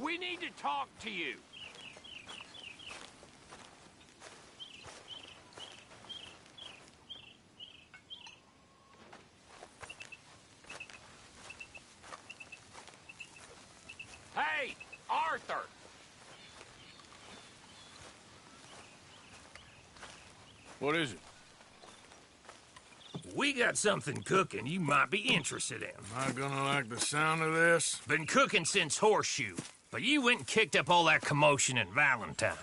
We need to talk to you. Hey, Arthur! What is it? We got something cooking you might be interested in. Am I gonna like the sound of this? Been cooking since Horseshoe, but you went and kicked up all that commotion in Valentine.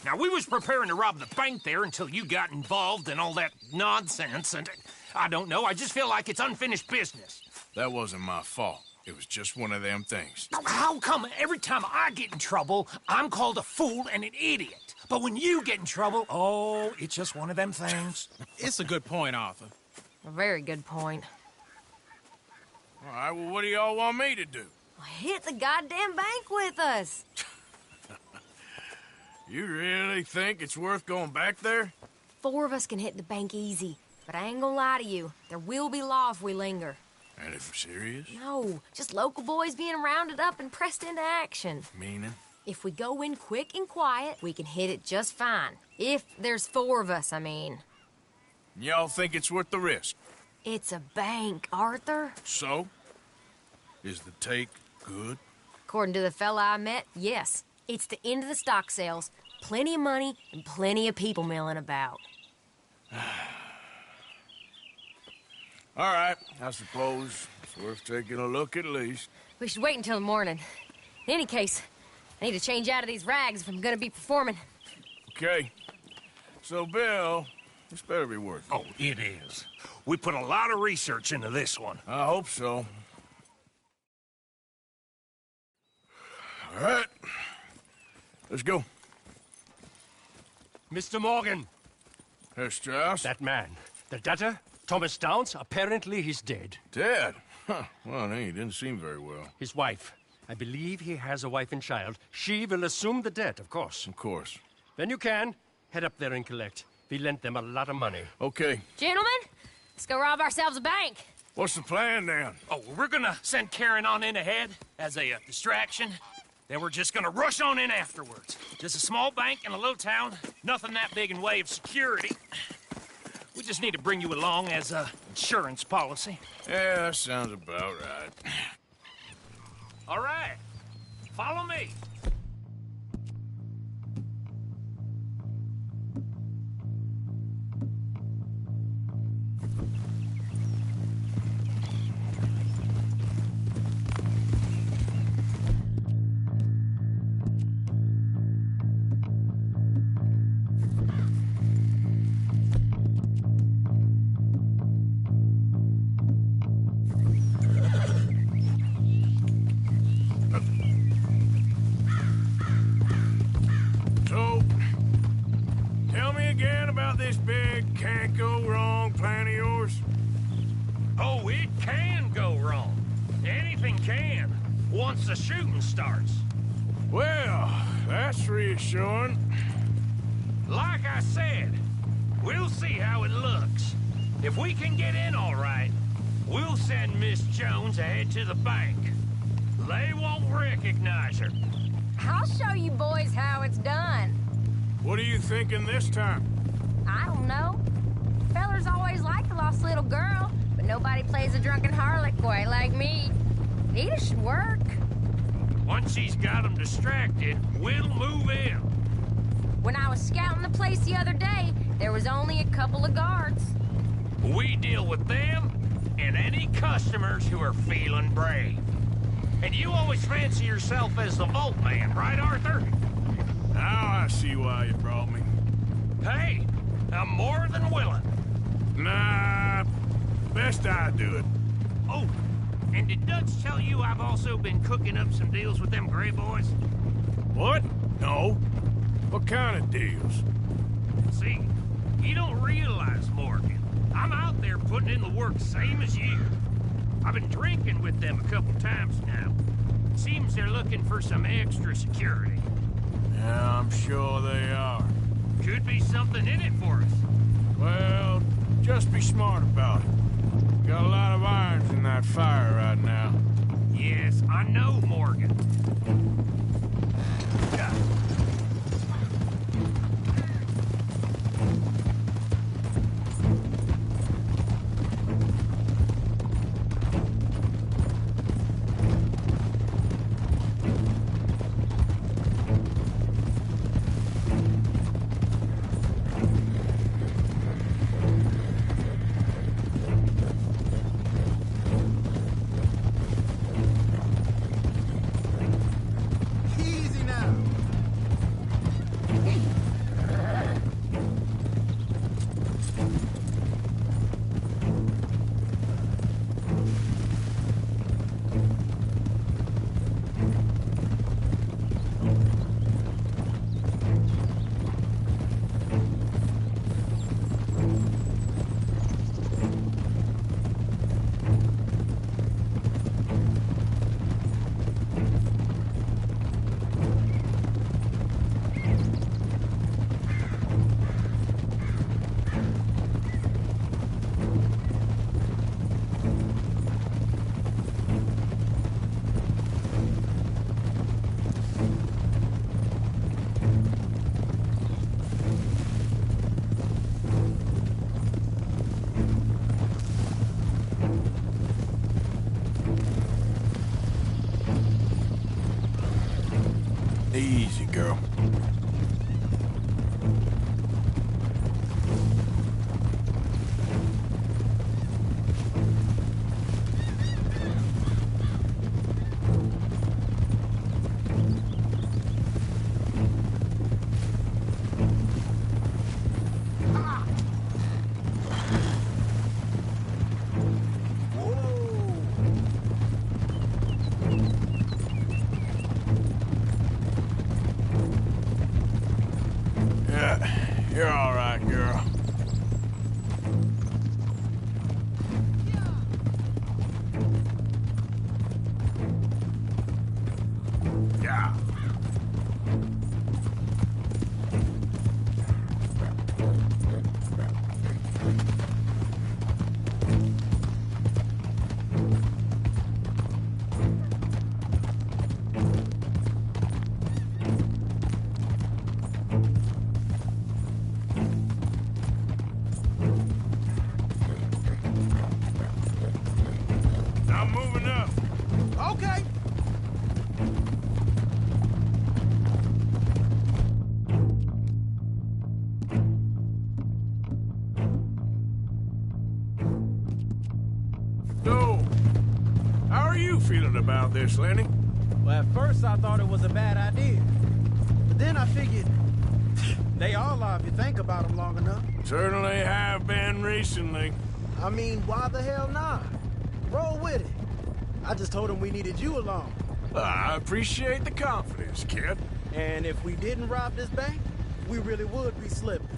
Now, we was preparing to rob the bank there until you got involved in all that nonsense, and I don't know, I just feel like it's unfinished business. That wasn't my fault. It was just one of them things. How come every time I get in trouble, I'm called a fool and an idiot? But when you get in trouble, oh, it's just one of them things. It's a good point, Arthur. A very good point. All right, well, what do y'all want me to do? Hit the goddamn bank with us. You really think it's worth going back there? 4 of us can hit the bank easy. But I ain't gonna lie to you. There will be law if we linger. And if we're serious? No, just local boys being rounded up and pressed into action. Meaning? If we go in quick and quiet, we can hit it just fine. If there's 4 of us, I mean. Y'all think it's worth the risk? It's a bank, Arthur. So? Is the take good? According to the fella I met, yes. It's the end of the stock sales. Plenty of money and plenty of people milling about. All right, I suppose it's worth taking a look at least. We should wait until the morning. In any case, I need to change out of these rags if I'm gonna be performing. Okay. So, Bill, this better be worth it. Oh, it is. We put a lot of research into this one. I hope so. All right. Let's go. Mr. Morgan, Herr Strauss? that man, the debtor, Thomas Downs, apparently he's dead. Dead? Huh. Well, he didn't seem very well. His wife, I believe he has a wife and child. She will assume the debt, of course. Of course. Then you can head up there and collect. We lent them a lot of money. Okay. Gentlemen, let's go rob ourselves a bank. What's the plan, then? Oh, we're gonna send Karen on in ahead as a distraction. Then we're just gonna rush on in afterwards. Just a small bank in a little town. Nothing that big in way of security. We just need to bring you along as a insurance policy. Yeah, that sounds about right. All right. Follow me. So, tell me again about this big can't-go-wrong plan of yours. Oh, it can go wrong. Anything can, once the shooting starts. Well, that's reassuring. Like I said, we'll see how it looks. If we can get in all right, we'll send Miss Jones ahead to the bank. They won't recognize her. I'll show you boys how it's done. What are you thinking this time? I don't know. Fellers always like a lost little girl, but nobody plays a drunken harlot quite like me. Nita should work. Once she's got them distracted, we'll move in. When I was scouting the place the other day, there was only a couple of guards. We deal with them and any customers who are feeling brave. And you always fancy yourself as the vault man, right, Arthur? Now I see why you brought me. Hey, I'm more than willing. Nah, best I do it. Oh, and did Dutch tell you I've also been cooking up some deals with them Gray Boys? What? No. What kind of deals? See, you don't realize, Morgan. I'm out there putting in the work same as you. I've been drinking with them a couple times now. Seems they're looking for some extra security. Yeah, I'm sure they are. Could be something in it for us. Well, just be smart about it. Got a lot of irons in that fire right now. Yes, I know, Morgan. Easy, girl. You're all right, girl. Yeah. I'm moving up. Okay. So, how are you feeling about this, Lenny? Well, at first I thought it was a bad idea. But then I figured they all are if you think about them long enough. Certainly have been recently. I mean, why the hell not? Roll with it. I just told him we needed you along. I appreciate the confidence, kid. And if we didn't rob this bank, we really would be slipping.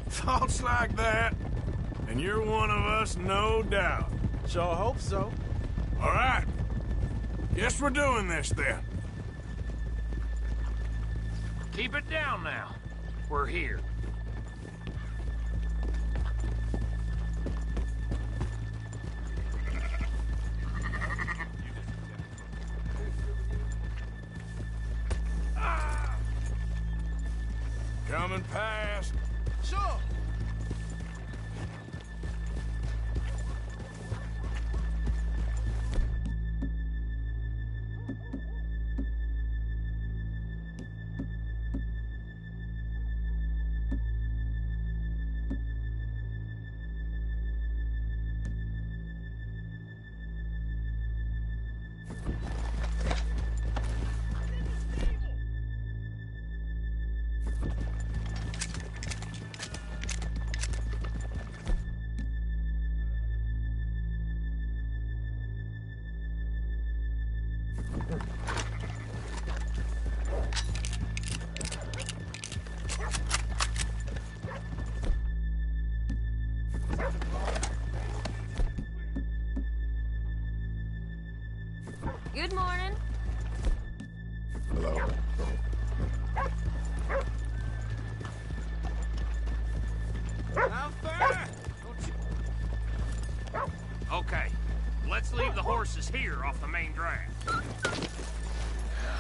Thoughts like that, and you're one of us, no doubt. Sure hope so. All right. Guess we're doing this, then. Keep it down now. We're here. Coming past. Sure. Good morning. Hello. Okay, let's leave the horses here off the main drag.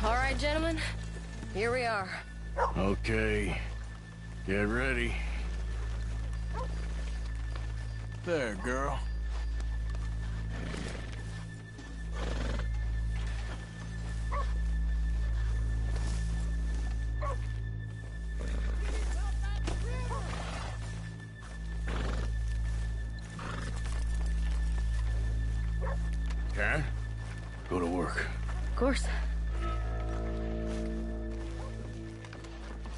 All right, gentlemen. Here we are. Okay. Get ready. There, girl. Karen, go to work. Of course.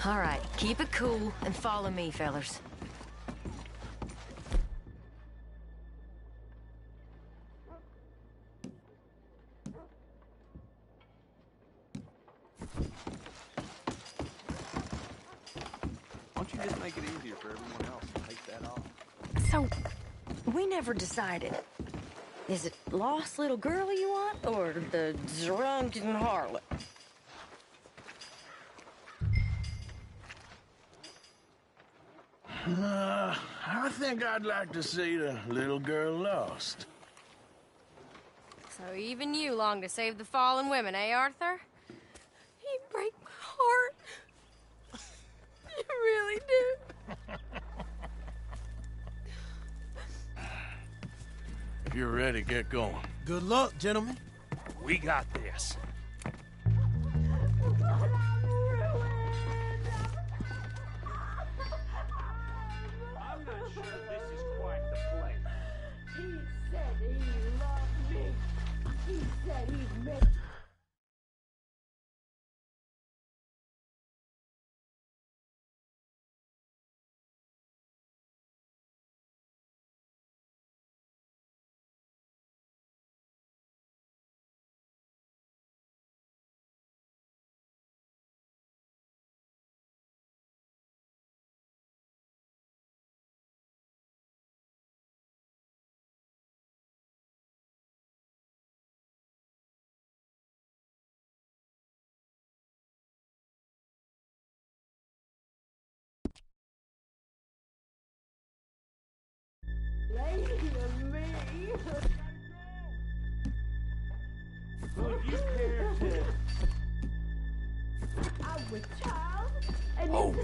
All right, keep it cool and follow me, fellers. Why don't you just make it easier for everyone else and take that off? So, we never decided. Is it lost little girl you want, or the drunken harlot? I think I'd like to see the little girl lost. So even you long to save the fallen women, eh, Arthur? You break my heart. You really do. If you're ready, get going. Good luck, gentlemen. We got this.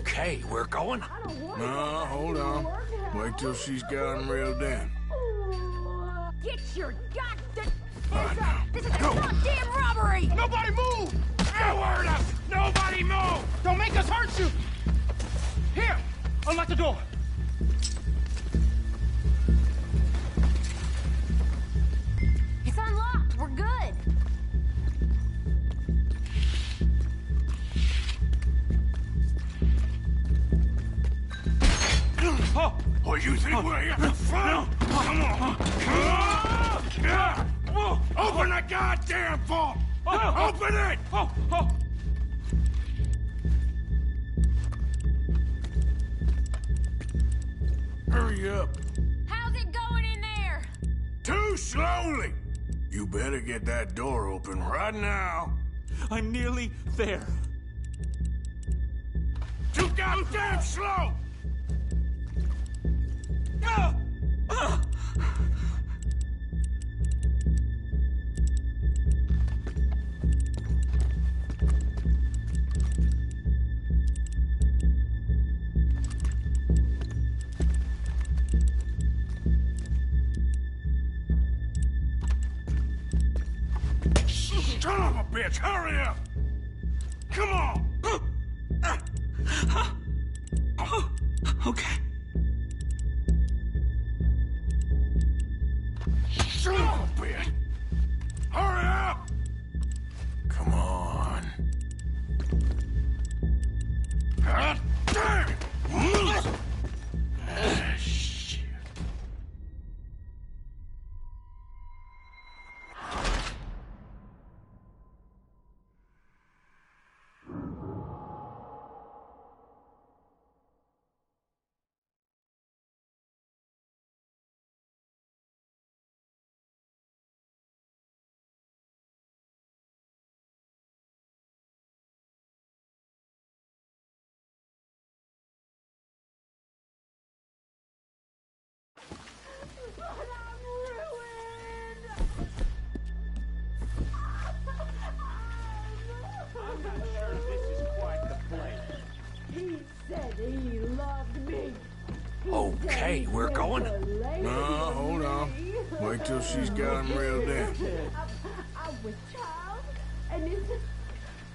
Okay, we're going. No, hold on. Wait till she's got him reeled in. Get your goddamn hands up! This is a goddamn robbery! Nobody move! No word up! Nobody move! Don't make us hurt you! Here! Unlock the door! It's unlocked. We're good. Oh, you think we're here for fun? Come on. Open the goddamn vault! Open it! Hurry up. How's it going in there? Too slowly! You better get that door open right now. I'm nearly there. Too goddamn slow! Son of a bitch, hurry up! Come on! Okay. Son of a bitch! Hurry up! Come on. God damn it! Shit. Okay, we're going. No, hold on. Wait till she's got him reeled in. I'm with child, and it's just,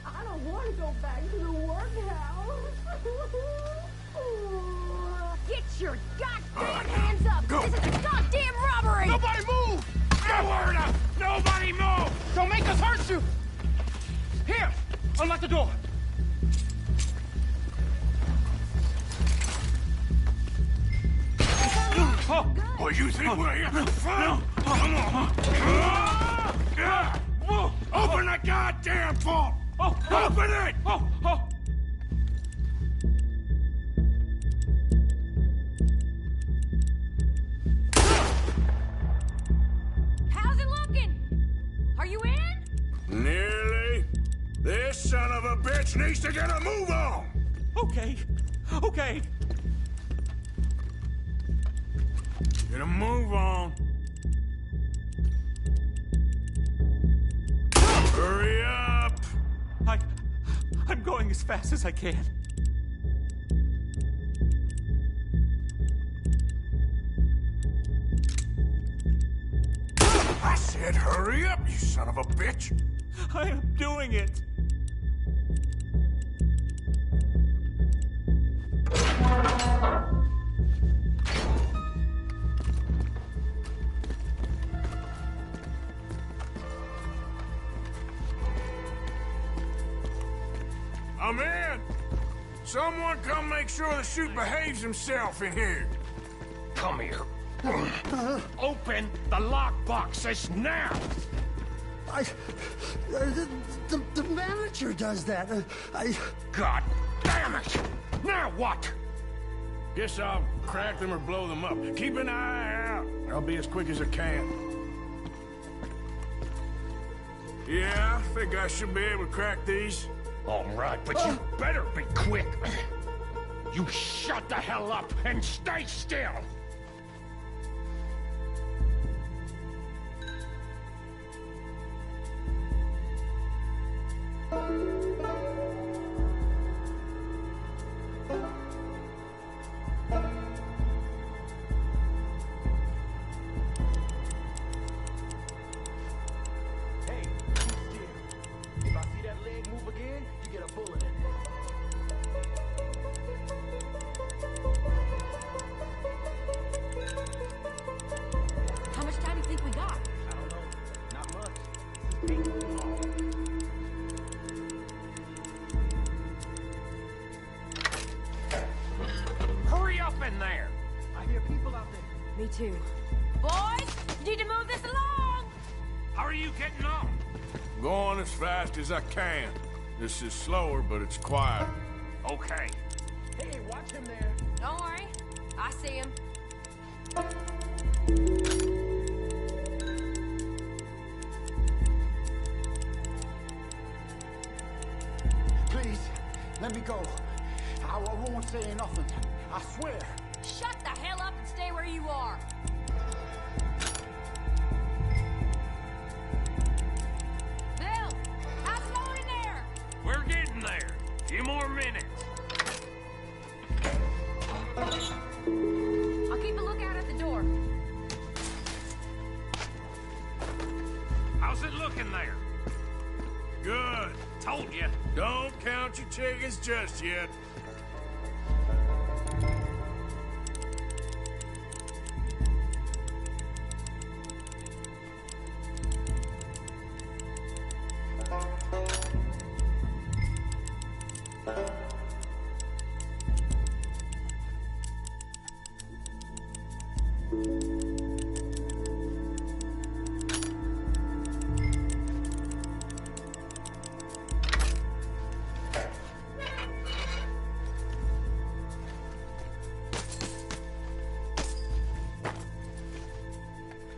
I don't want to go back to the workhouse. Get your goddamn hands up! Go. This is a goddamn robbery! Nobody move! No word up! Nobody move! Don't make us hurt you! Here! Unlock the door! Oh, you think we're here for fun? Come on. Open the goddamn vault! Open it! How's it looking? Are you in? Nearly. This son of a bitch needs to get a move on! Okay. Get a move on. Hurry up! I'm going as fast as I can. I said hurry up, you son of a bitch! I am doing it. I'm in! Someone come make sure the chute behaves himself in here. Come here. Open the lockboxes now! The manager does that. God damn it! Now what? Guess I'll crack them or blow them up. Keep an eye out. I'll be as quick as I can. Yeah, I think I should be able to crack these. All right, but you better be quick. You shut the hell up and stay still! Hey, keep still. If I see that leg move again, you get a bullet in it. How much time do you think we got? I don't know. Not much. This is painful. Hurry up in there! I hear people out there. Me too. Boys, you need to move this along! How are you getting on? Going as fast as I can. This is slower, but it's quiet. Okay. Hey, watch him there. Don't worry. I see him. Please, let me go. I won't say nothing. I swear. Shut the hell up and stay where you are. Bill, how's it going in there? We're getting there. Few more minutes. I'll keep a lookout at the door. How's it looking there? Good. Told you. Don't count your chickens just yet.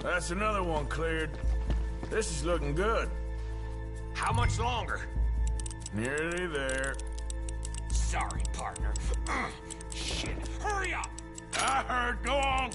That's another one cleared. This is looking good. How much longer? Nearly there. Sorry, partner. Shit. Hurry up! I heard. Go on.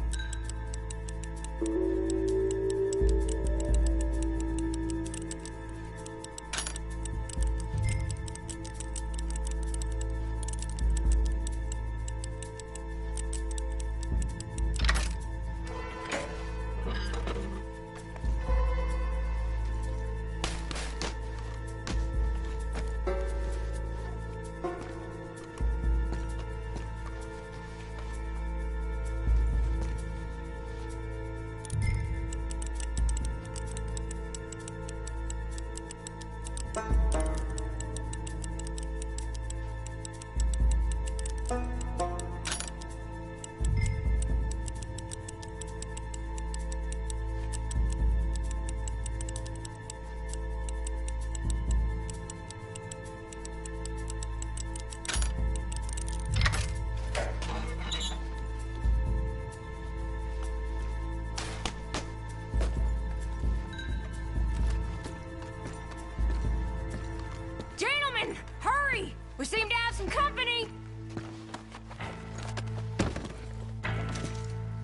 Gentlemen, hurry! We seem to have some company!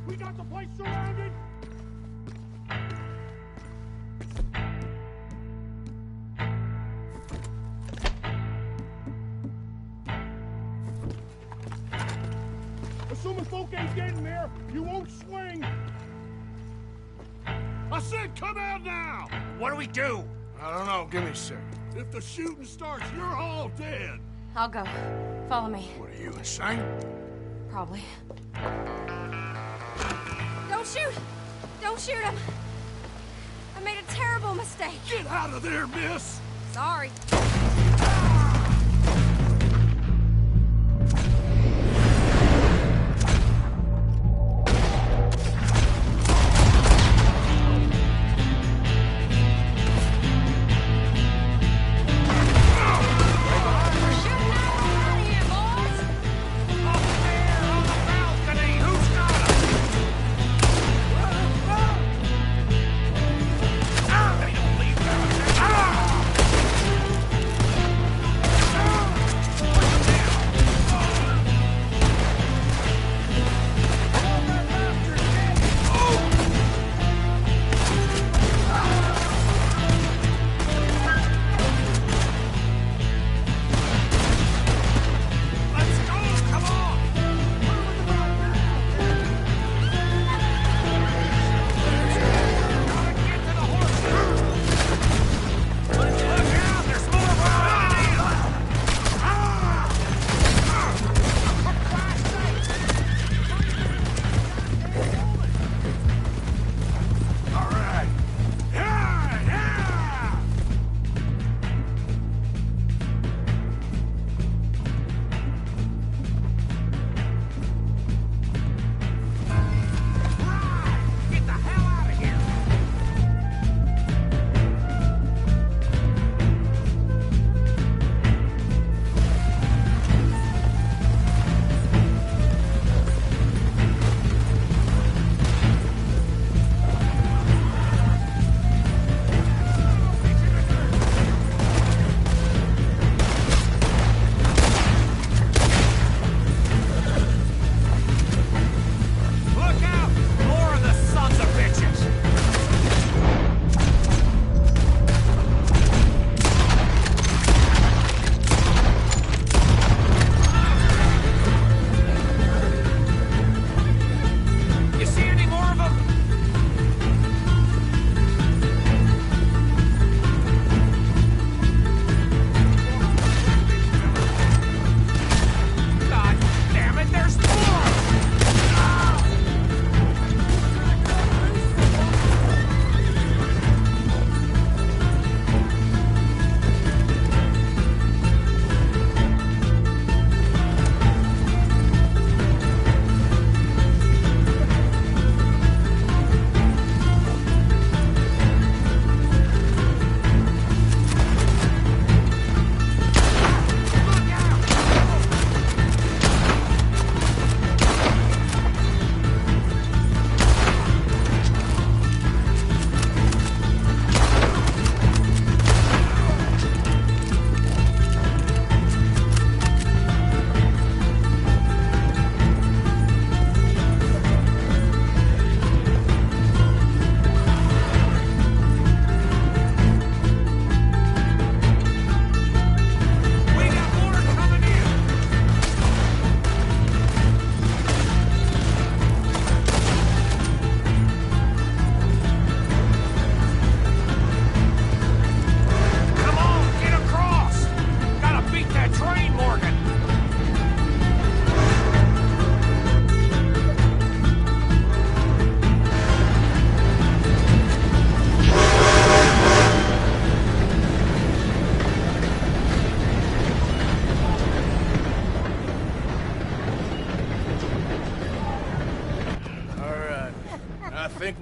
We got the place surrounded. Assuming folk ain't getting there, you won't swing. I said come out now! What do we do? I don't know. Give me a second. If the shooting starts, you're all dead. I'll go. Follow me. What are you, insane? Probably. Don't shoot! Don't shoot him! I made a terrible mistake. Get out of there, miss! Sorry.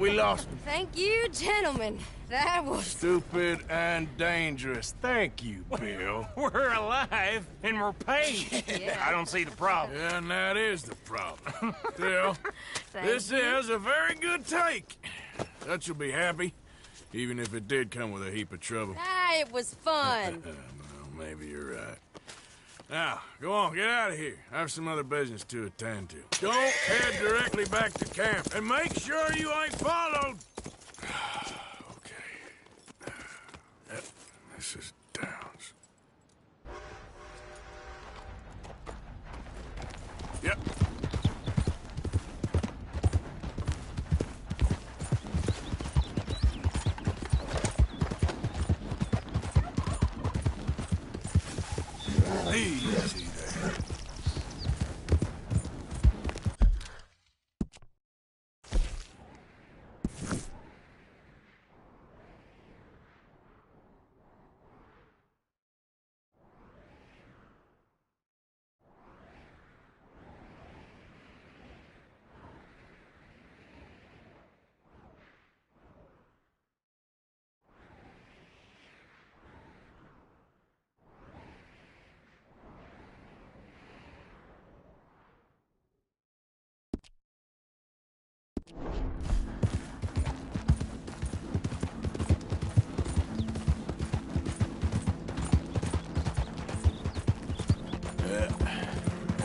we lost him. Thank you, gentlemen. That was... Stupid and dangerous. Thank you, Bill. We're alive, and we're paid. Yeah. I don't see the problem. Yeah, and that is the problem. Still, Thank this you. is a very good take. Dutch will be happy, even if it did come with a heap of trouble. Ah, it was fun. Well, maybe you're right. Now, go on, get out of here. I have some other business to attend to. Don't head directly back to camp, and make sure you ain't followed. Okay. Yep, this is Downs. Yep. Easy there.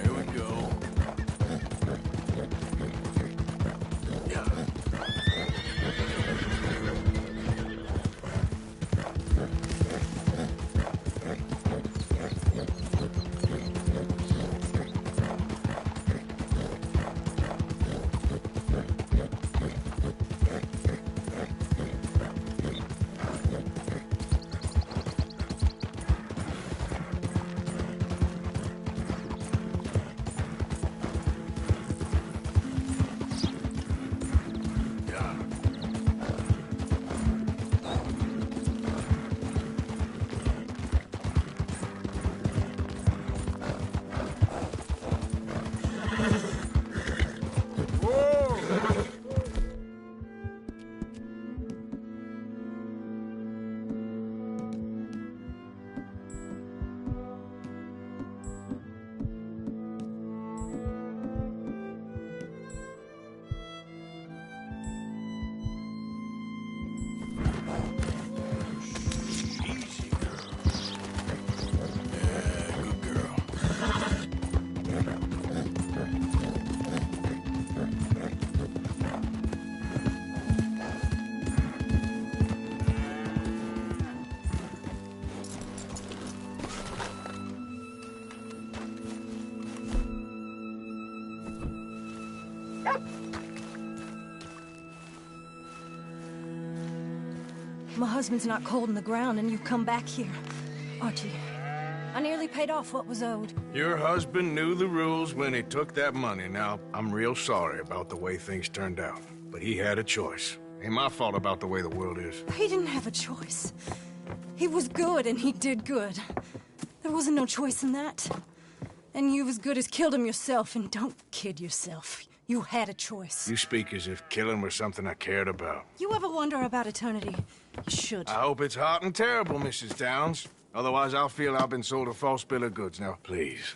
Here we go. Easy, girl. Yeah, good girl. My husband's not cold in the ground, and you've come back here. Archie, I nearly paid off what was owed. Your husband knew the rules when he took that money. Now, I'm real sorry about the way things turned out. But he had a choice. Ain't my fault about the way the world is. He didn't have a choice. He was good, and he did good. There wasn't no choice in that. And you as good as killed him yourself, and don't kid yourself. You had a choice. You speak as if killing was something I cared about. You ever wonder about eternity? You should. I hope it's hot and terrible, Mrs. Downs. Otherwise, I'll feel I've been sold a false bill of goods. Now, please,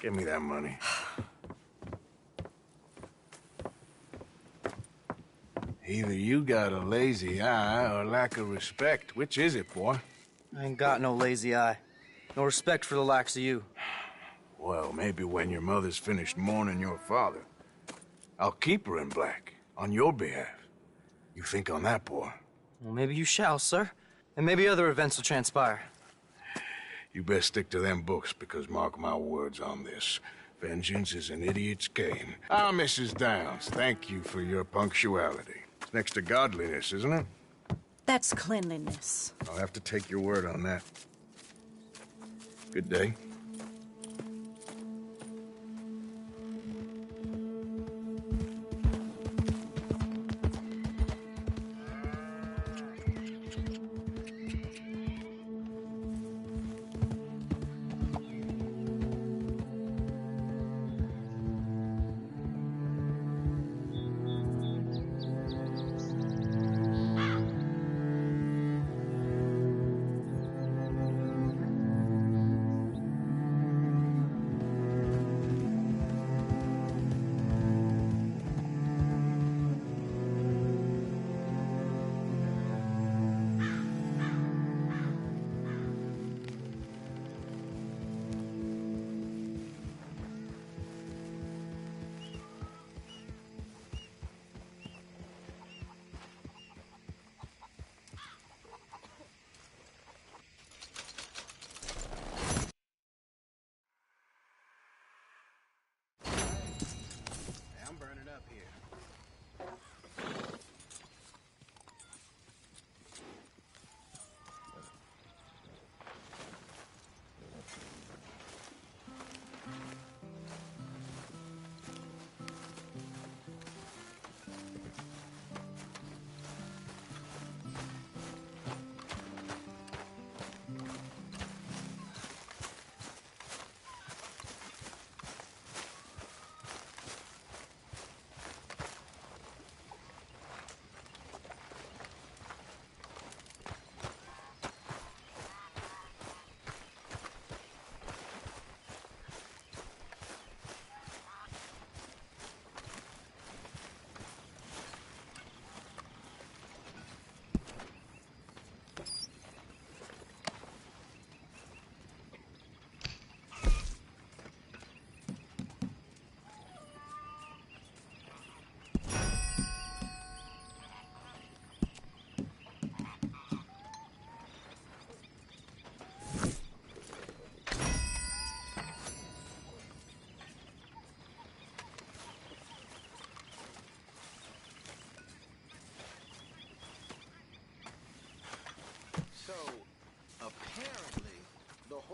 give me that money. Either you got a lazy eye or lack of respect. Which is it, boy? I ain't got no lazy eye. No respect for the likes of you. Well, maybe when your mother's finished mourning your father, I'll keep her in black, on your behalf. You think on that, boy? Well, maybe you shall, sir. And maybe other events will transpire. You best stick to them books, because mark my words on this. Vengeance is an idiot's game. Ah, Mrs. Downs, thank you for your punctuality. It's next to godliness, isn't it? That's cleanliness. I'll have to take your word on that. Good day.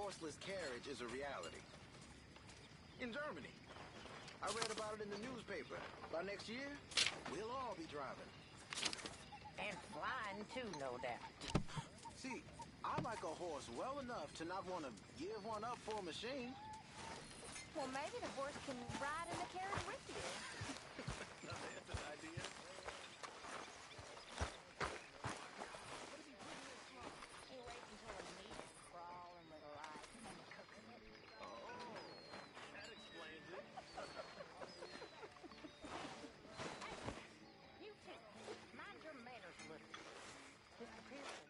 horseless carriage is a reality. In Germany. I read about it in the newspaper. By next year, we'll all be driving. And flying too, no doubt. See, I like a horse well enough to not want to give one up for a machine. Well, maybe the horse can ride in the carriage with you. That's an idea. He waits until the meat's crawling with life and then cooking it. Oh, that explains it. You two, mind your manners, little. Mr. Pearson.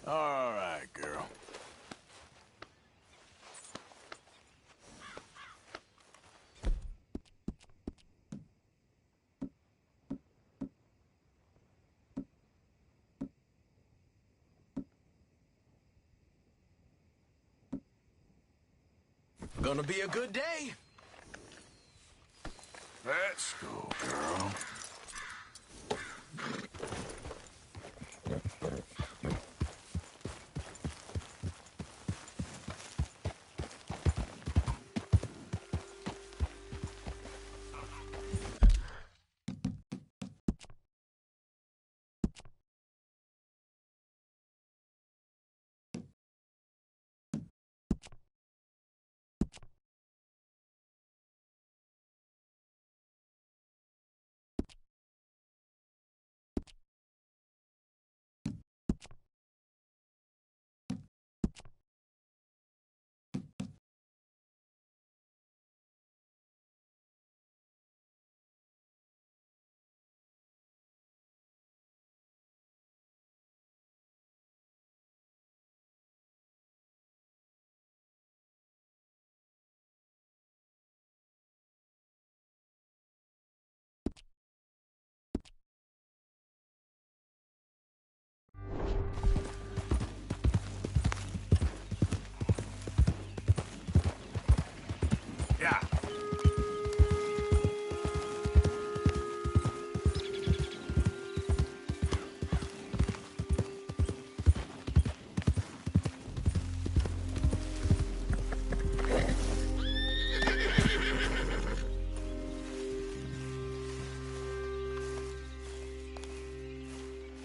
All right, girl. Gonna be a good day. Let's go, girl. Yeah.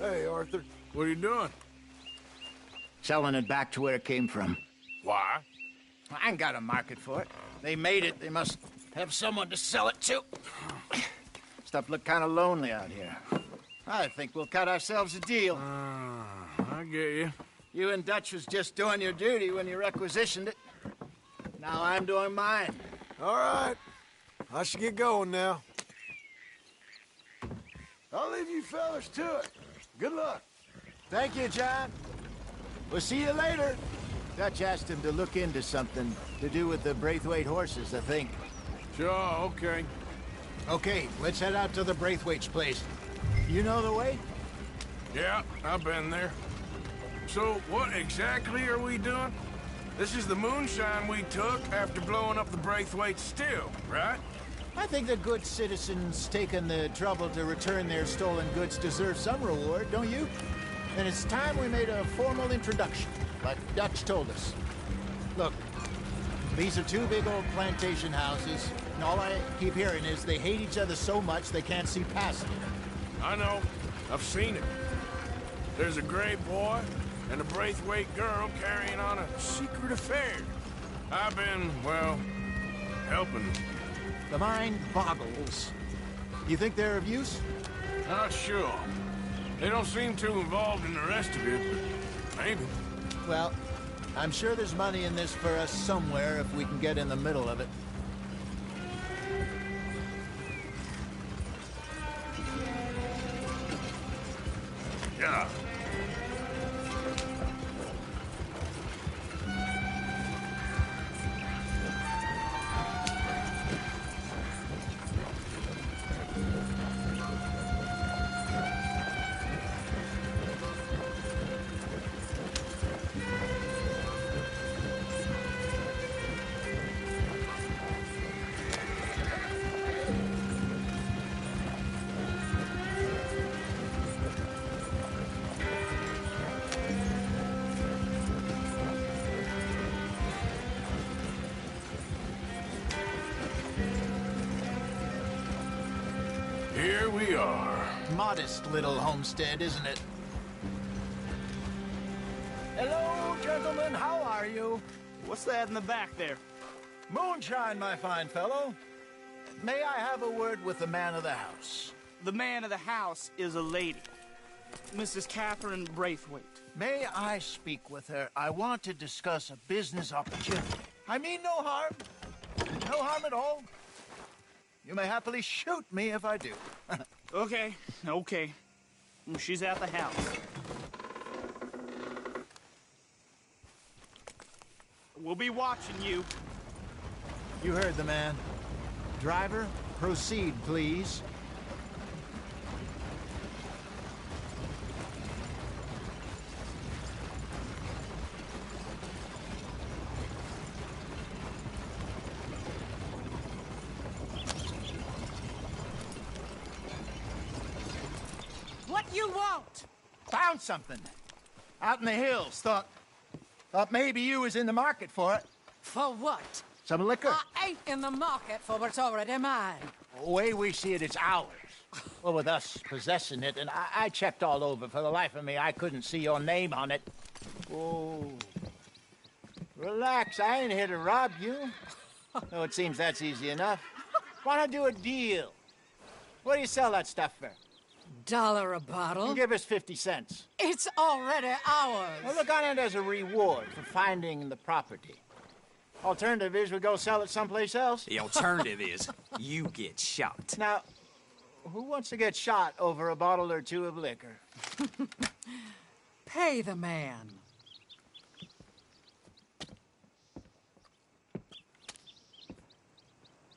Hey, Arthur. What are you doing? Selling it back to where it came from. Why? I ain't got a market for it. They made it. They must have someone to sell it to. Stuff look kind of lonely out here. I think we'll cut ourselves a deal. I get you. You and Dutch was just doing your duty when you requisitioned it. Now I'm doing mine. All right. I should get going now. I'll leave you fellas to it. Good luck. Thank you, John. We'll see you later. Dutch asked him to look into something to do with the Braithwaite horses, I think. Sure, okay. Okay, let's head out to the Braithwaite's place. You know the way? Yeah, I've been there. So, what exactly are we doing? This is the moonshine we took after blowing up the Braithwaite still, right? I think the good citizens taking the trouble to return their stolen goods deserve some reward, don't you? And it's time we made a formal introduction, like Dutch told us. Look, these are two big old plantation houses, and all I keep hearing is they hate each other so much they can't see past it. I know. I've seen it. There's a gray boy, and a Braithwaite girl carrying on a secret affair. I've been, well, helping them. The mind boggles. You think they're of use? Not sure. They don't seem too involved in the rest of it, but maybe. Well, I'm sure there's money in this for us somewhere if we can get in the middle of it. Yeah. Here we are. Modest little homestead, isn't it? Hello, gentlemen. How are you? What's that in the back there? Moonshine, my fine fellow. May I have a word with the man of the house? The man of the house is a lady. Mrs. Catherine Braithwaite. May I speak with her? I want to discuss a business opportunity. I mean no harm. No harm at all. You may happily shoot me if I do. Okay. She's at the house. We'll be watching you. You heard the man. Driver, proceed, please. What you want? Found something. Out in the hills. Thought maybe you was in the market for it. For what? Some liquor. I ain't in the market for what's already mine. The way we see it, it's ours. Well, with us possessing it, and I checked all over. For the life of me, I couldn't see your name on it. Oh. Relax, I ain't here to rob you. Though it seems that's easy enough. Wanna do a deal? What do you sell that stuff for? $1 a bottle? Give us 50 cents. It's already ours. Well, look on it as a reward for finding the property. Alternative is we go sell it someplace else. The alternative is you get shot. Now, who wants to get shot over a bottle or two of liquor? Pay the man.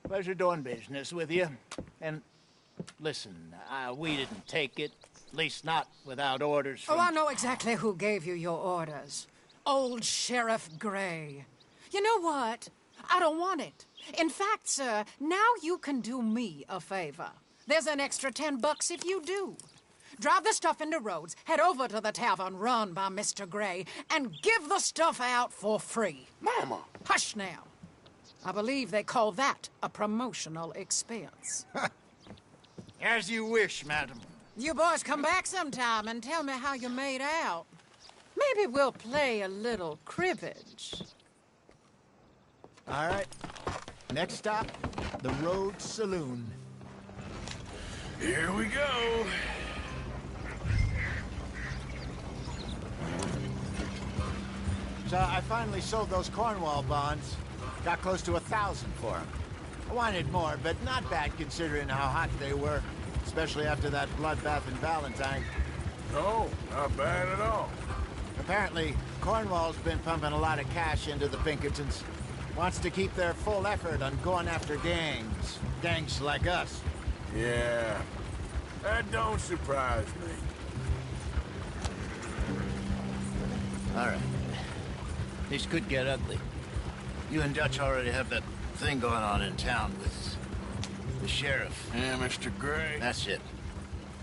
Pleasure doing business with you. And listen, we didn't take it. At least not without orders from... Oh, I know exactly who gave you your orders. Old Sheriff Gray. You know what? I don't want it. In fact, sir, now you can do me a favor. There's an extra $10 if you do. Drive the stuff into Rhodes, head over to the tavern run by Mr. Gray, and give the stuff out for free. Mama! Hush now. I believe they call that a promotional expense. As you wish, madam. You boys come back sometime and tell me how you made out. Maybe we'll play a little cribbage. All right. Next stop, the Rhodes Saloon. Here we go. So I finally sold those Cornwall bonds. Got close to 1,000 for them. I wanted more, but not bad considering how hot they were. Especially after that bloodbath in Valentine. Oh, not bad at all. Apparently, Cornwall's been pumping a lot of cash into the Pinkertons. Wants to keep their full effort on going after gangs. Gangs like us. Yeah, that don't surprise me. All right. This could get ugly. You and Dutch already have that thing going on in town with the sheriff. Yeah, Mr. Gray. That's it.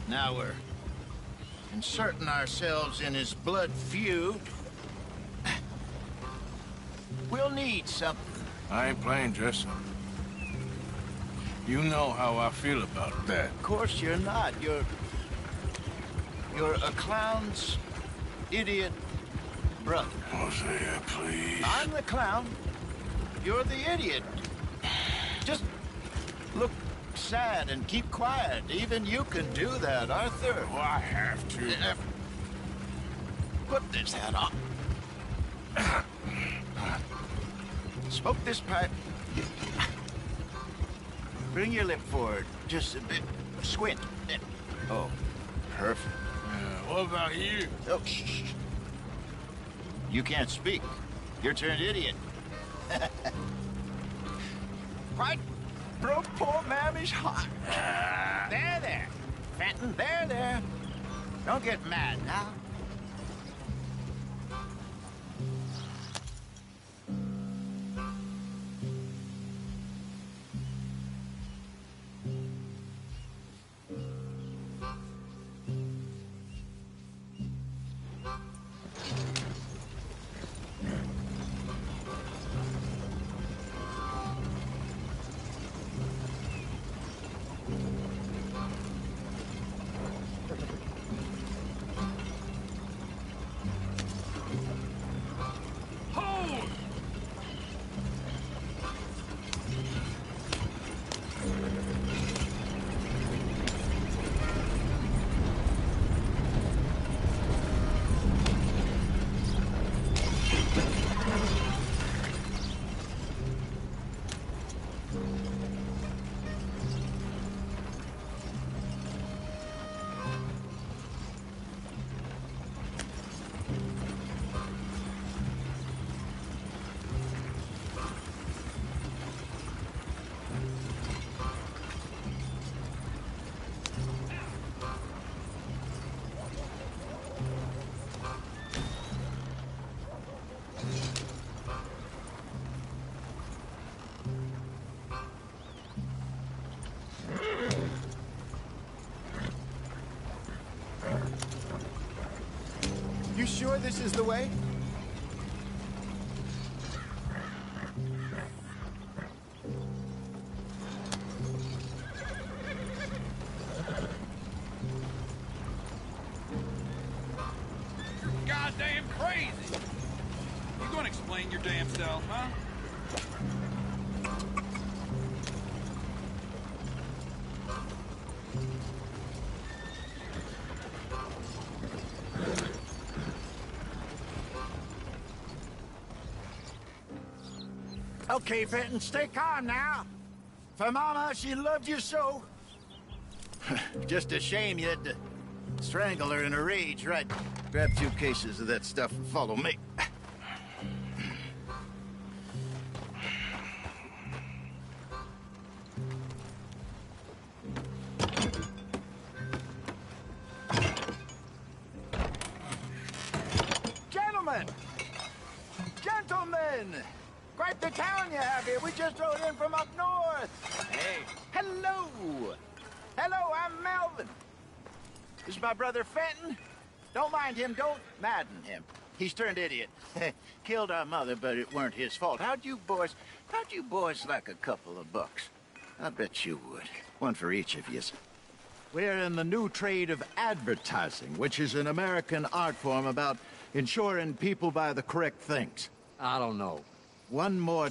Now we're inserting ourselves in his blood feud. We'll need something. I ain't playing dress up. You know how I feel about that. Of course you're not. You're a clown's idiot brother. Hosea, please. I'm the clown. You're the idiot. Just look sad and keep quiet. Even you can do that, Arthur. Oh, I have to. Put this hat on. Smoke this pipe. Bring your lip forward just a bit. Squint. Oh, perfect. What about you? Oh, shh. You can't speak. You're turned idiot. Right? Broke poor Mammy's heart. There. Fenton, there. Don't get mad now. You sure this is the way? Goddamn crazy! You gonna explain your damn self, huh? Okay, Fenton, stay calm now. For Mama, she loved you so. Just a shame you had to strangle her in a rage, right? Grab 2 cases of that stuff and follow me. Gentlemen! Quite the town you have here. We just rode in from up north. Hey. Hello. Hello, I'm Melvin. This is my brother Fenton. Don't mind him. Don't madden him. He's turned idiot. Killed our mother, but it weren't his fault. How'd you boys like a couple of bucks? I bet you would. One for each of you. We're in the new trade of advertising, which is an American art form about ensuring people buy the correct things. I don't know. $1 more.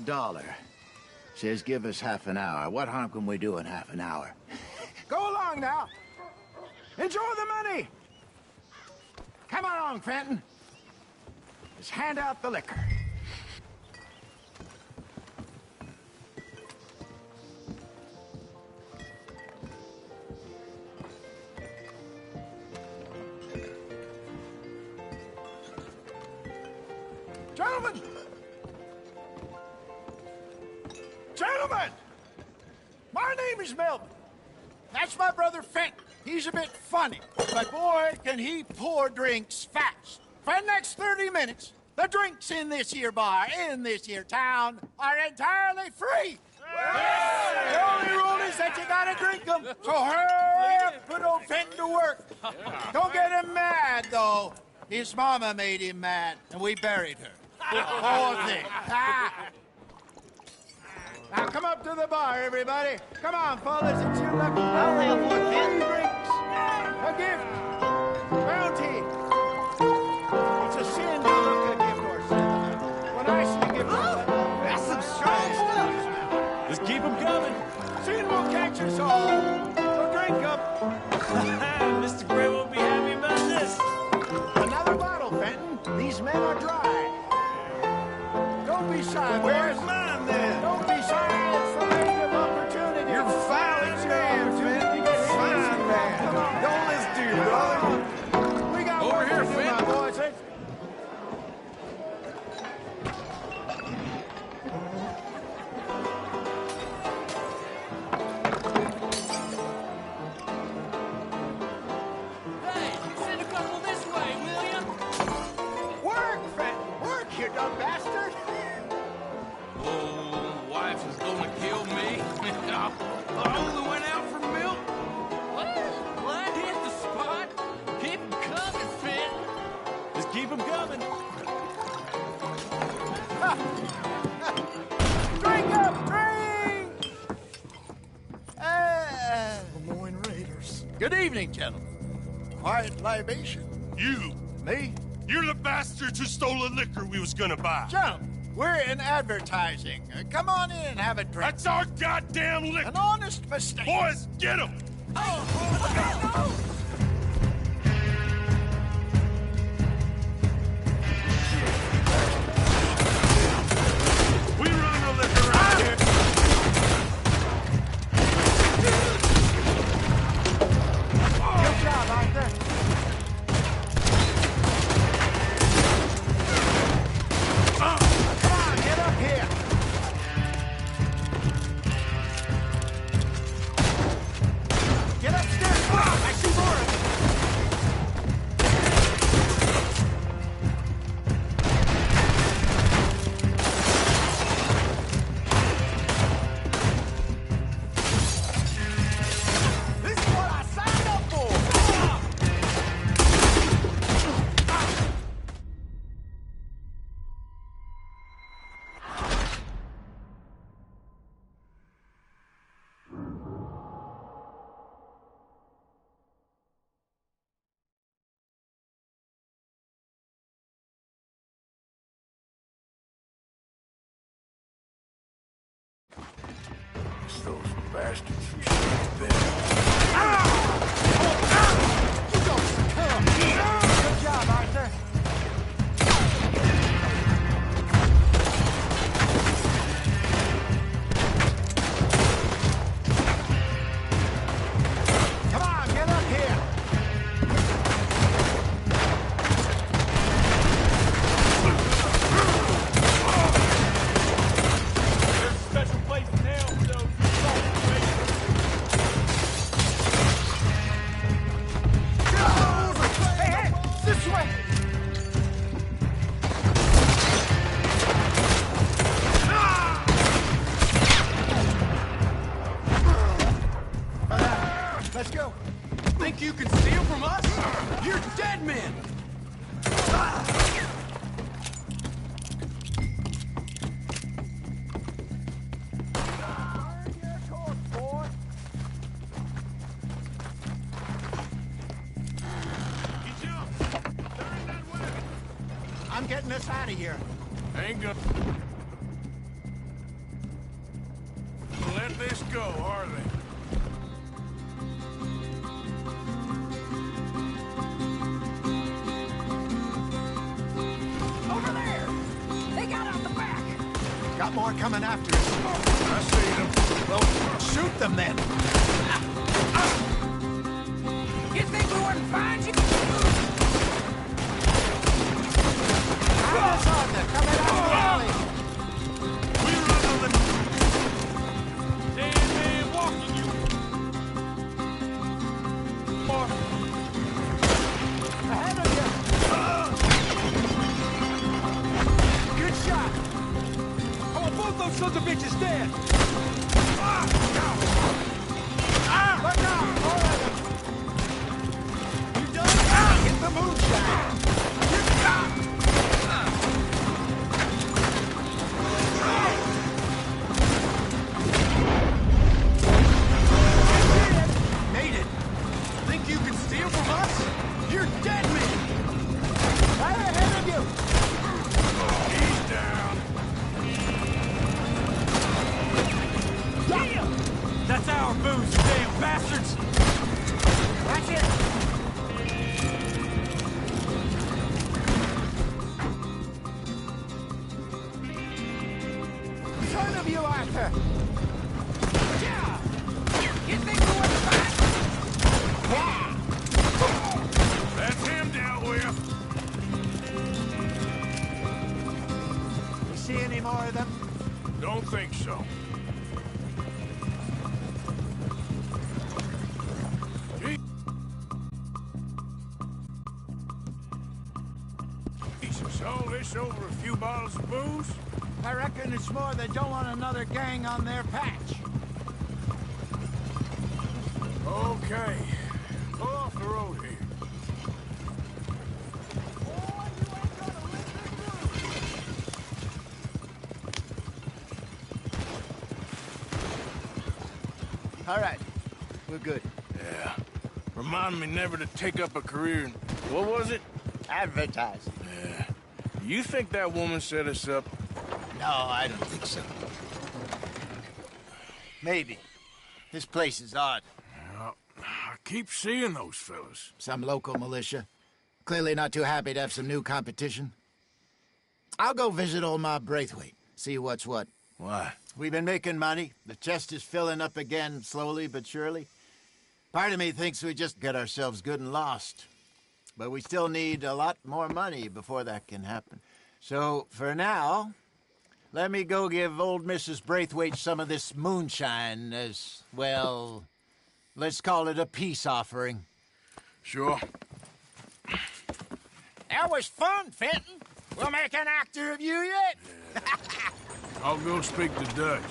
Says give us half an hour. What harm can we do in half an hour? Go along now. Enjoy the money. Come along, Fenton. Just hand out the liquor. Gentlemen! Gentlemen! My name is Melvin. That's my brother Fenton. He's a bit funny, but boy, can he pour drinks fast. For the next 30 minutes, the drinks in this here bar, in this here town, are entirely free. The only rule is that you gotta drink them. So hurry up, put old Fenton to work. Don't get him mad, though. His mama made him mad, and we buried her. Poor thing. Now come up to the bar, everybody. Come on, fellas, it's your lucky day. I'll have one, Free drinks, a gift, bounty. It's a sin to look a gift men are dry. Don't be shy, Where's boys. mine, then? Don't be shy. It's the lady of opportunity. You're fine, man, Finn. Fine, man. Come on. Don't listen to your brother. We got Over work here, to do, Finn. my boys. Let's- Hey, send a couple this way, will ya? Work, Fred. Work, you dumb bastard. Oh, wife is gonna kill me. I only went out for milk. Well, I hit the spot. Keep 'em coming, Finn. Just keep them coming. Drink up, drink! Lemoyne Raiders. Good evening, gentlemen. Quiet libation. You! Me? You're the bastards who stole the liquor we was gonna buy. Gentlemen, we're in advertising. Come on in and have a drink. That's our goddamn liquor! An honest mistake. Boys, get him! We run the liquor around here. Good job, Arthur. Come on, get up here. Get upstairs, quick. I see more of them. This is what I signed up for. It's those bastards who should have been. Good job, Arthur. Come on, get up here. There's a special place in hell for those who fall from Raiders. Hey, hey, this way. Let's go. Think you can steal from us? You're dead men! I'm getting us out of here. Ain't gonna let this go, are they? Over there. They got out the back. Got more coming after us. I see them. Well, shoot them then. You think we wouldn't find you? Eyes on them. Coming out the alley. We run the liquor. Dead man walking you. More. Ahead of you. Good shot. Oh, both those sons of bitches dead! Look out. More of them. You done? Get the moonshine. Made it! Think you can steal from us? You're dead men! Right ahead of you. He's down. That's our booze, you damn bastards! Watch it. ton of you, Arthur! Yeah! You think you want to fight? That's him dealt with. You see any more of them? Don't think so. Jesus, all this over a few bottles of booze? I reckon it's more they don't want another gang on their patch. Okay. Pull off the road here. All right, we're good. Yeah. Remind me never to take up a career in... What was it? Advertising. Yeah. You think that woman set us up? No, I don't think so. Maybe. This place is odd. Well, I keep seeing those fellas. Some local militia. Clearly not too happy to have some new competition. I'll go visit old Ma Braithwaite, see what's what. Why? We've been making money. The chest is filling up again, slowly but surely. Part of me thinks we just get ourselves good and lost. But we still need a lot more money before that can happen. So, for now, let me go give old Mrs. Braithwaite some of this moonshine as, well, let's call it a peace offering. Sure. That was fun, Fenton. We'll make an actor of you yet. I'll go speak to Dutch.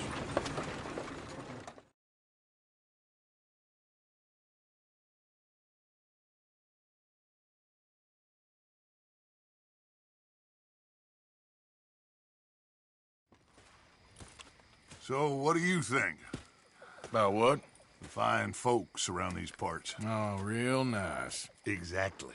So, what do you think? About what? The fine folks around these parts. Oh, real nice. Exactly.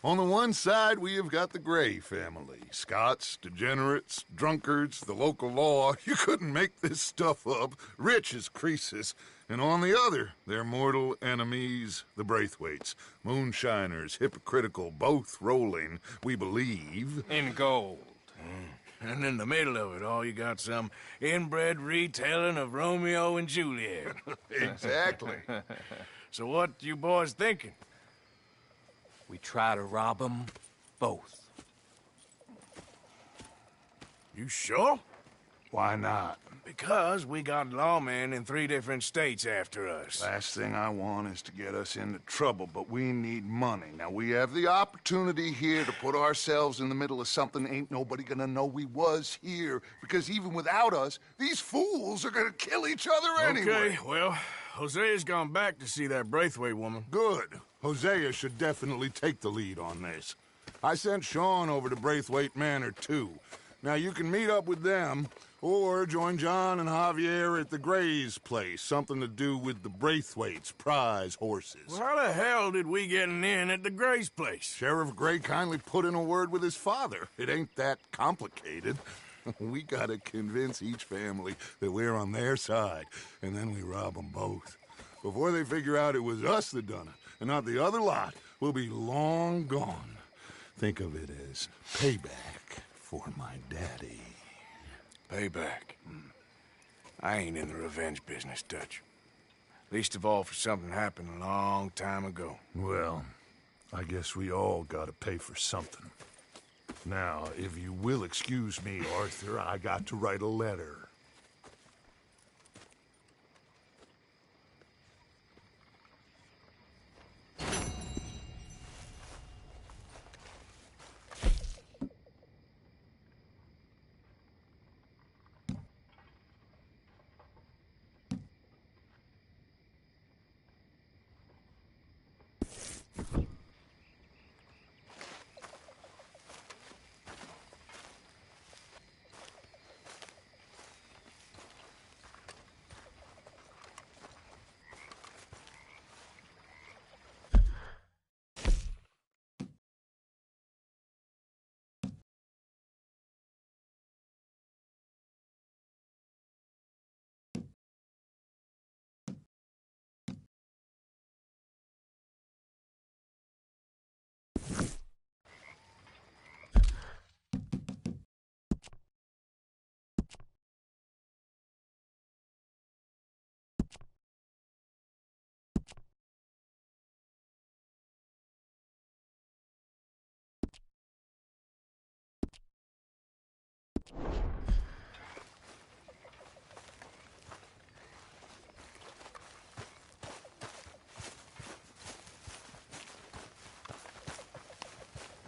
On the one side, we have got the Gray family. Scots, degenerates, drunkards, the local law. You couldn't make this stuff up. Rich as Croesus. And on the other, their mortal enemies, the Braithwaites. Moonshiners, hypocritical, both rolling, we believe. In gold. And in the middle of it all, you got some inbred retelling of Romeo and Juliet. Exactly. So what you boys thinking? We try to rob them both. You sure? Why not? Because we got lawmen in 3 different states after us. Last thing I want is to get us into trouble, but we need money. Now, we have the opportunity here to put ourselves in the middle of something ain't nobody gonna know we was here, because even without us, these fools are gonna kill each other anyway. Okay, well, Hosea's gone back to see that Braithwaite woman. Good. Hosea should definitely take the lead on this. I sent Sean over to Braithwaite Manor, too. Now, you can meet up with them, or join John and Javier at the Gray's place. Something to do with the Braithwaite's prize horses. Well, how the hell did we get in at the Gray's place? Sheriff Gray kindly put in a word with his father. It ain't that complicated. We gotta convince each family that we're on their side, and then we rob them both. Before they figure out it was us that done it, and not the other lot, we'll be long gone. Think of it as payback for my daddy. Payback. I ain't in the revenge business, Dutch. Least of all for something happened a long time ago. Well, I guess we all gotta pay for something. Now, if you will excuse me, Arthur, I got to write a letter.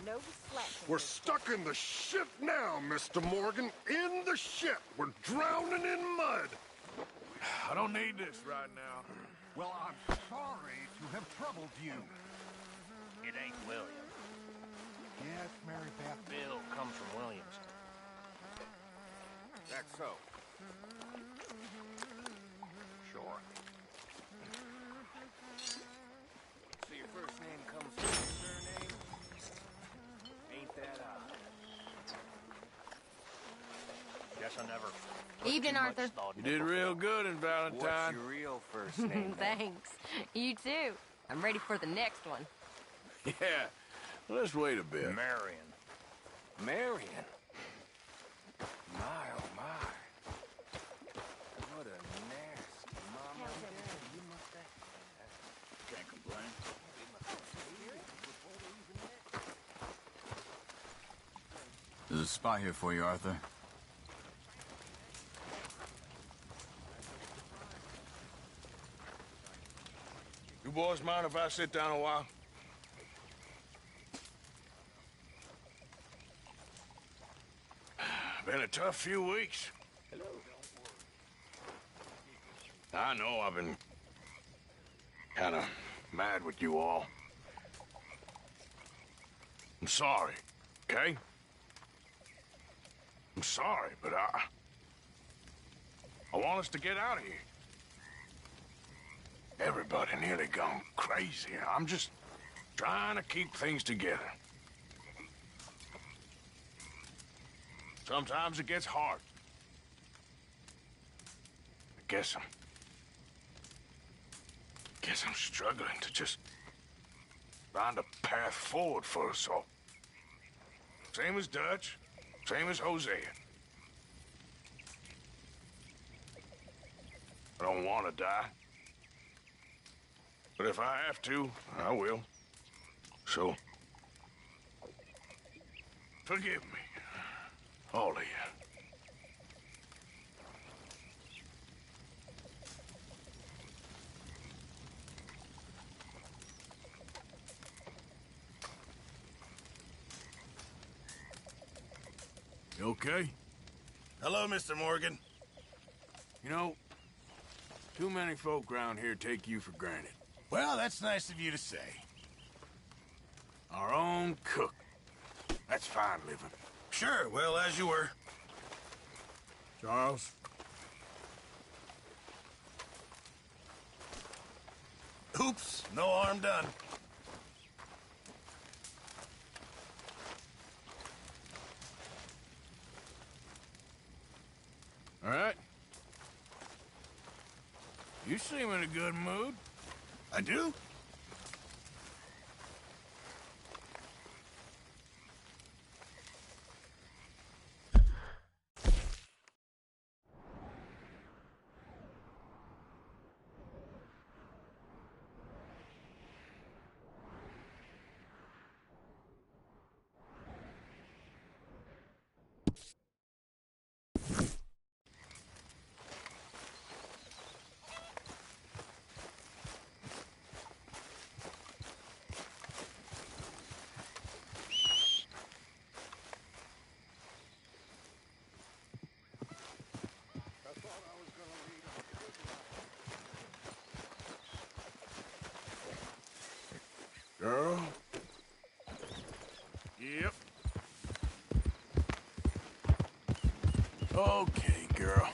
No slacking. We're stuck in the shit now, Mr. Morgan. In the shit. We're drowning in mud. I don't need this right now. Well, I'm sorry to have troubled you. It ain't William. Yes, Mary Beth. Bill comes from Williams. That's so. Sure. So your first name comes from your surname? Ain't that odd? Guess I never... Evening, Arthur. You did real good in Valentine. What's your real first name? Thanks. You too. I'm ready for the next one. Yeah. Let's wait a bit. Marion. Marion? My, oh my. What a nasty mama and daddy you must have. Can't complain. There's a spot here for you, Arthur. You boys mind if I sit down a while? Been a tough few weeks. Hello. I know I've been kind of mad with you all. I'm sorry, okay? I'm sorry, but I want us to get out of here. Everybody nearly gone crazy. I'm just trying to keep things together. Sometimes it gets hard. I guess I'm struggling to just find a path forward for us all. Same as Dutch, same as Hosea. I don't want to die. But if I have to, I will. So, forgive me, all of you. You okay? Hello, Mr. Morgan. You know, too many folk around here take you for granted. Well, that's nice of you to say. Our own cook. That's fine living. Sure, well, as you were. Charles? Oops, no harm done. All right. You seem in a good mood. I do? Girl? Yep. Okay, girl.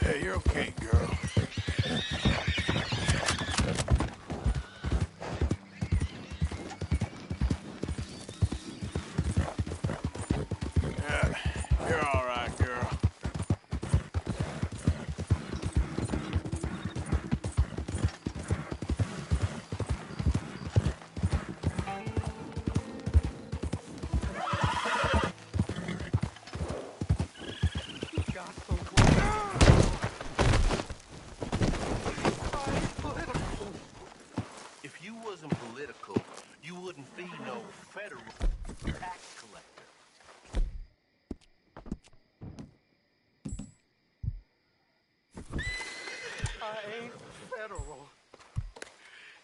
Hey, you're okay, girl.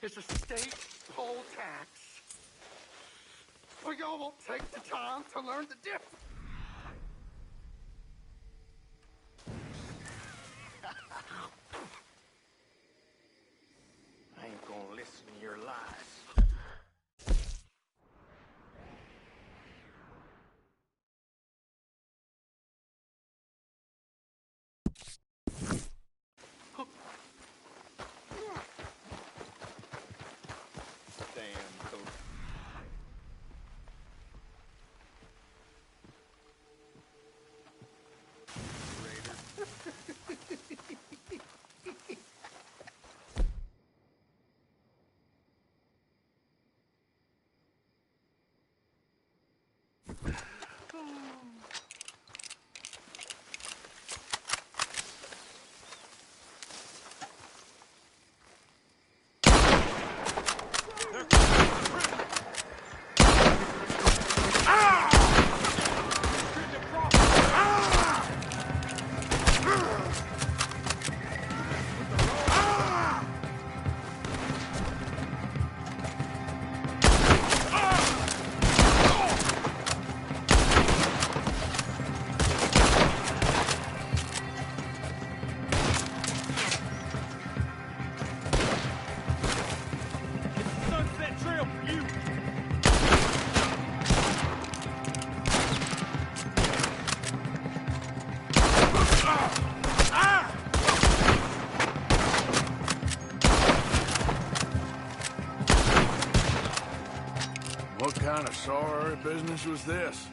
is a state poll tax. Well, y'all won't take the time to learn the difference. I ain't gonna listen to your lies. Damn, Coach. What kind of sorry business was this?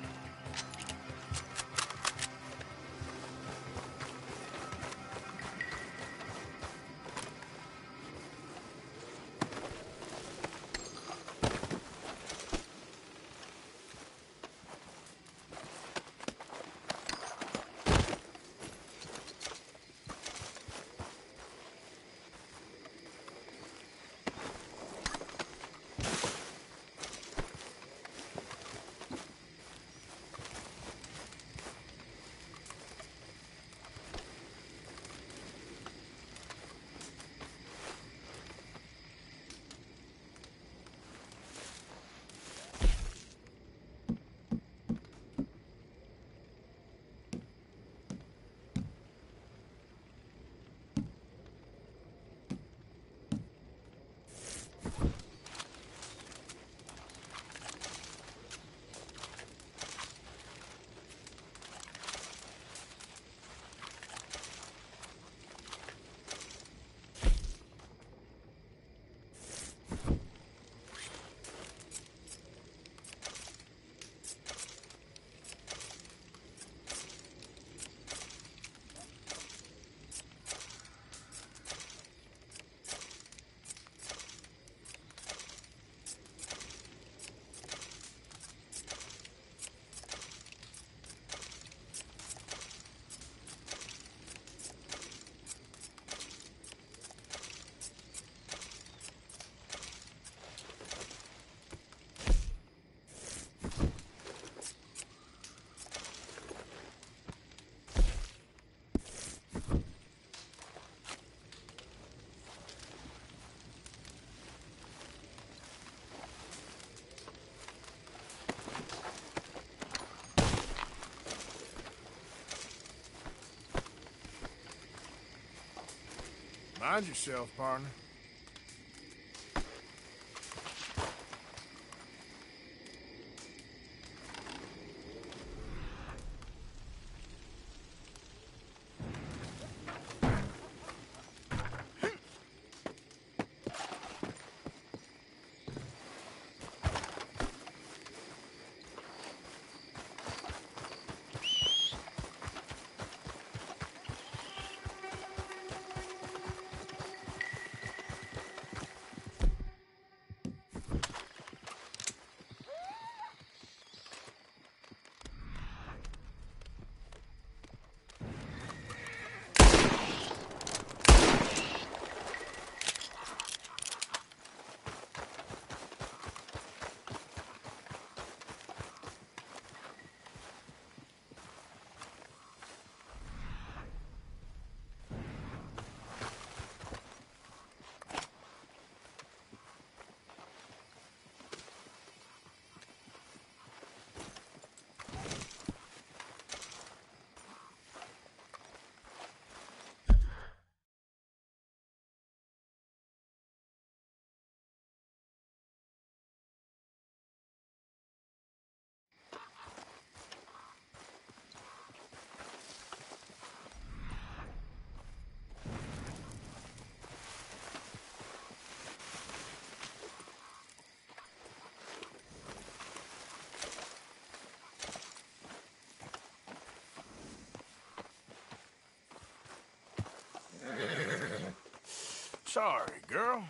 Mind yourself, partner. sorry, girl.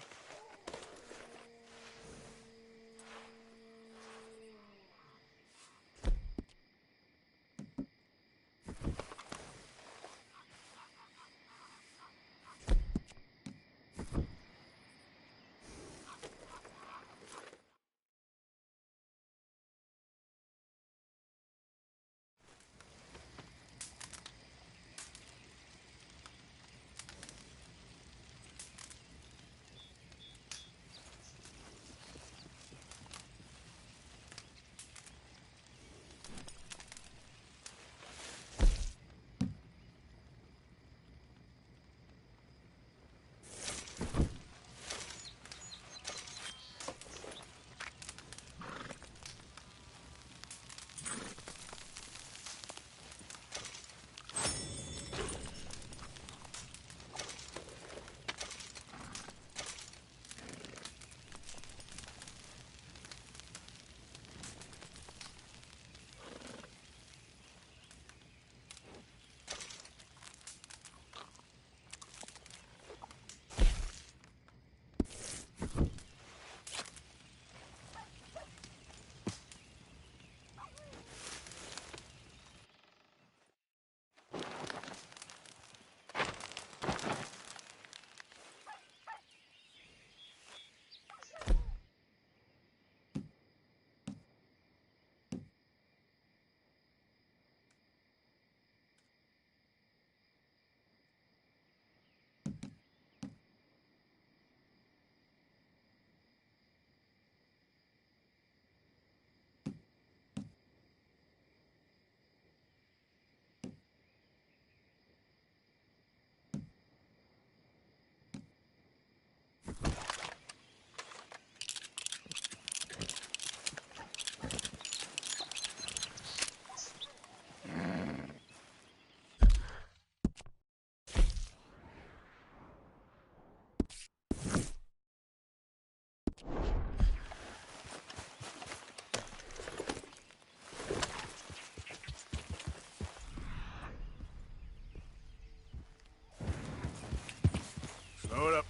Slow it up.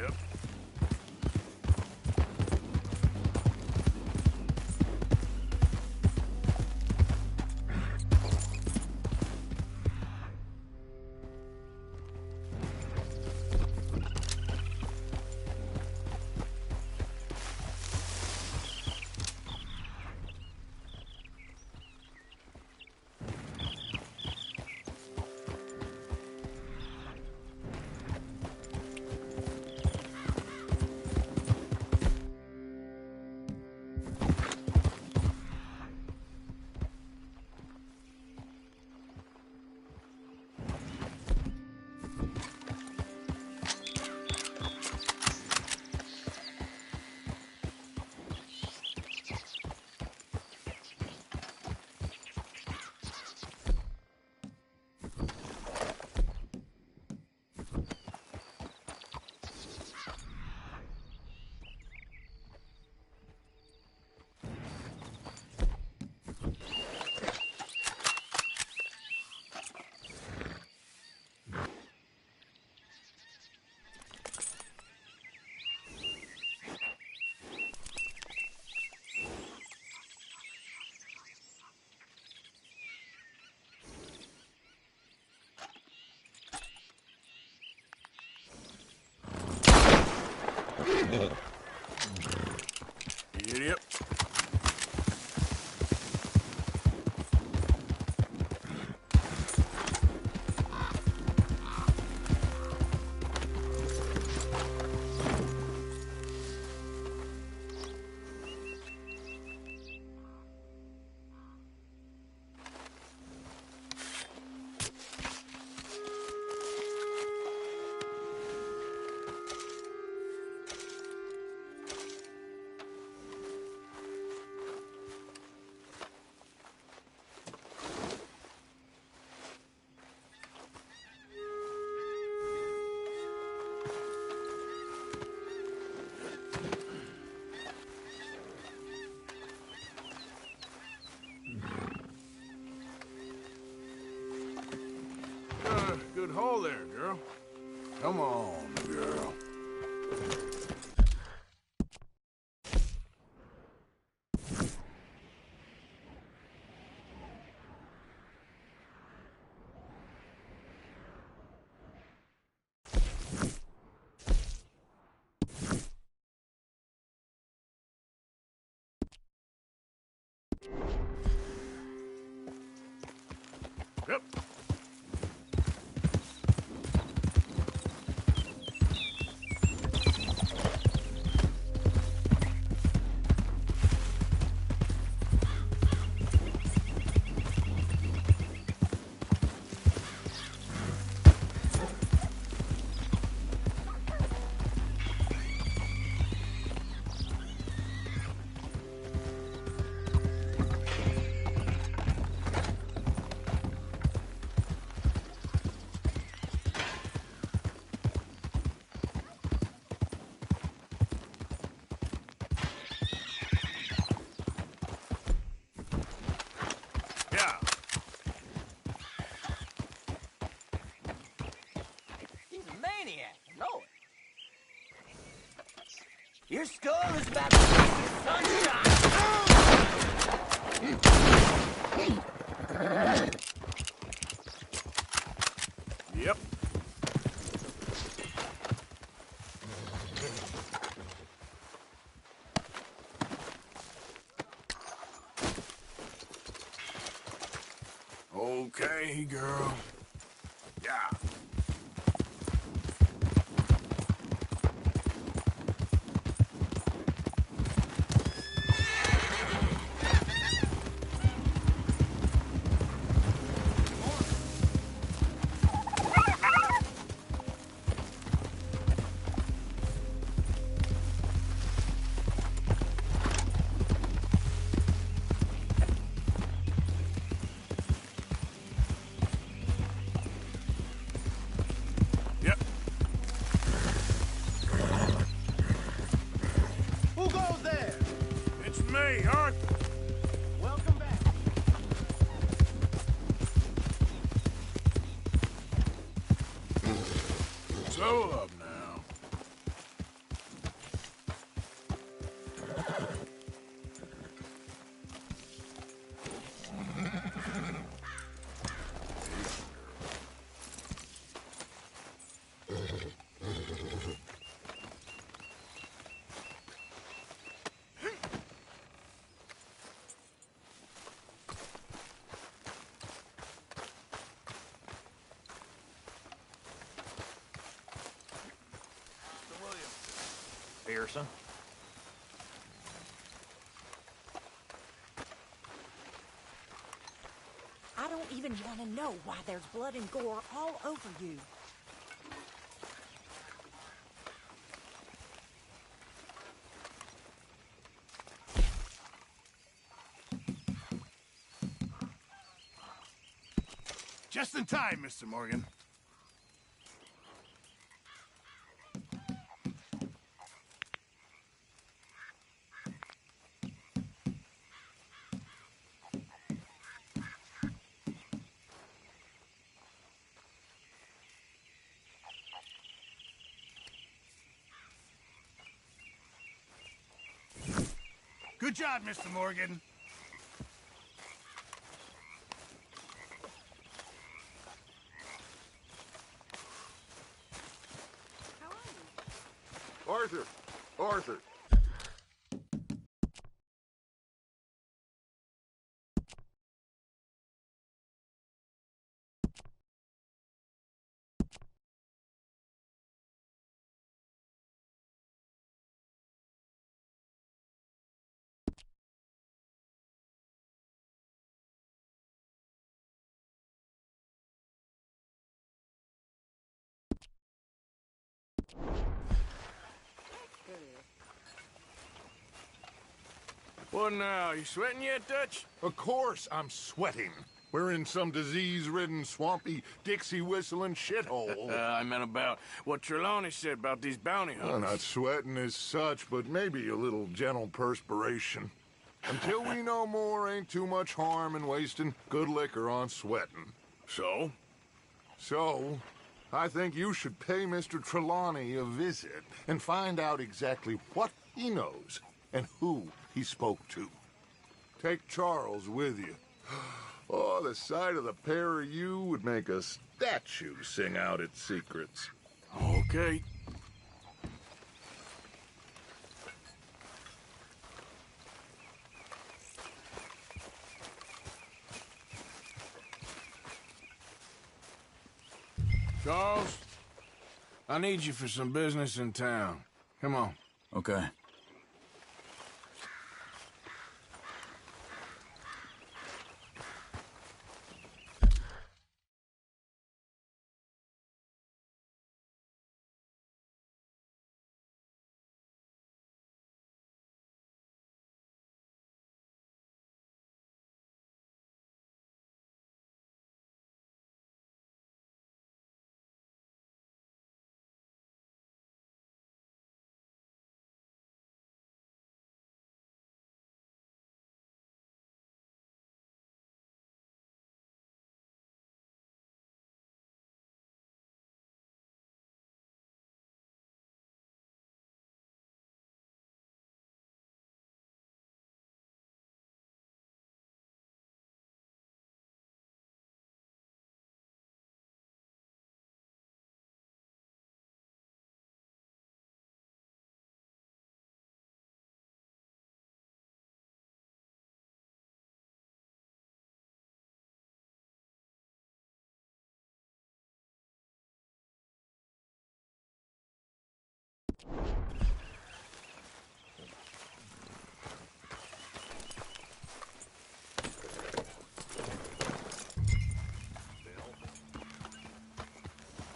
Yep. Idiot. Good hole there, girl. Come on, girl. Yep. Yeah. He's a maniac, I know it. Your skull is about to see sunshine! Yep. Okay, girl. Yeah. Yep. Who goes there? It's me, Arthur. Welcome back. So up now. Pearson. I don't even want to know why there's blood and gore all over you. Just in time, Mr. Morgan. Good job, Mr. Morgan. Arthur! Arthur! What now? You sweating yet, Dutch? Of course I'm sweating. We're in some disease-ridden, swampy, Dixie-whistling shithole. I meant about what Trelawney said about these bounty hunters. Well, not sweating as such, but maybe a little gentle perspiration. Until we know more, ain't too much harm in wasting good liquor on sweating. So? So, I think you should pay Mr. Trelawney a visit and find out exactly what he knows and who he spoke to. Take Charles with you. Oh, the sight of the pair of you would make a statue sing out its secrets. Okay. Charles, I need you for some business in town. Come on. Okay.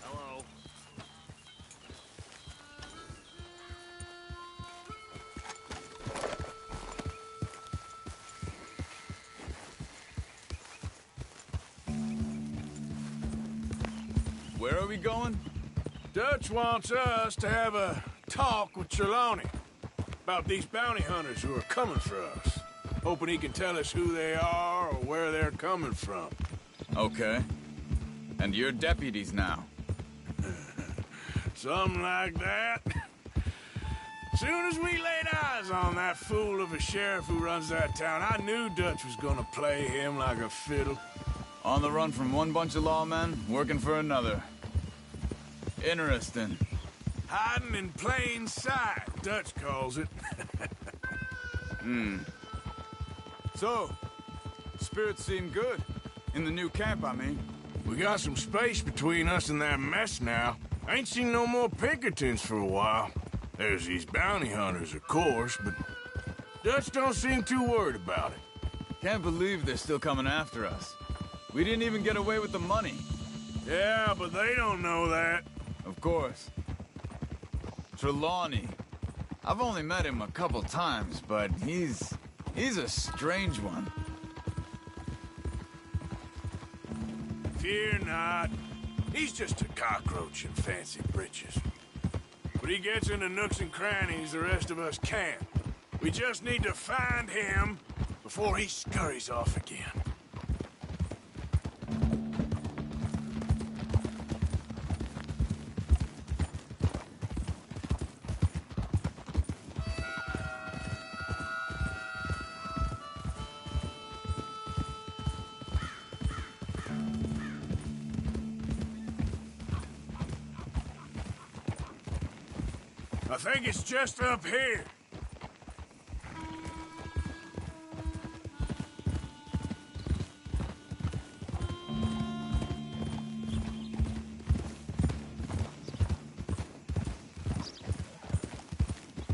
Hello. Where are we going? Dutch wants us to have a talk with Trelawney about these bounty hunters who are coming for us. Hoping he can tell us who they are or where they're coming from. Okay. And you're deputies now. Something like that. Soon as we laid eyes on that fool of a sheriff who runs that town, I knew Dutch was gonna play him like a fiddle. On the run from one bunch of lawmen, working for another. Interesting. Hiding in plain sight, Dutch calls it. So, spirits seem good. In the new camp, I mean. We got some space between us and that mess now. I ain't seen no more Pinkertons for a while. There's these bounty hunters, of course, but Dutch don't seem too worried about it. Can't believe they're still coming after us. We didn't even get away with the money. Yeah, but they don't know that. Of course. Trelawney. I've only met him a couple times, but he's a strange one. Fear not. He's just a cockroach in fancy breeches. But he gets into nooks and crannies the rest of us can't. We just need to find him before he scurries off again. I think it's just up here.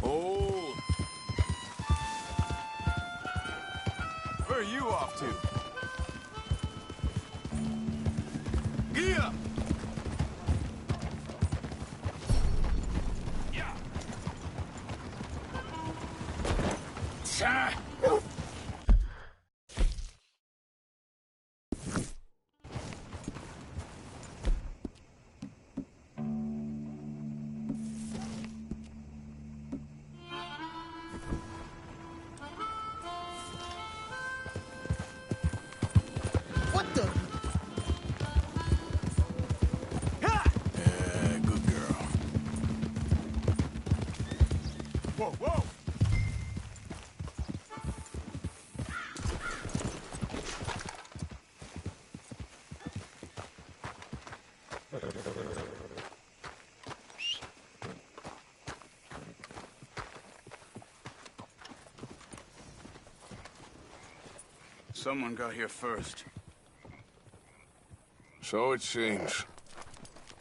Oh. Where are you off to? Gee up! What the? Whoa, whoa! Someone got here first. So it seems.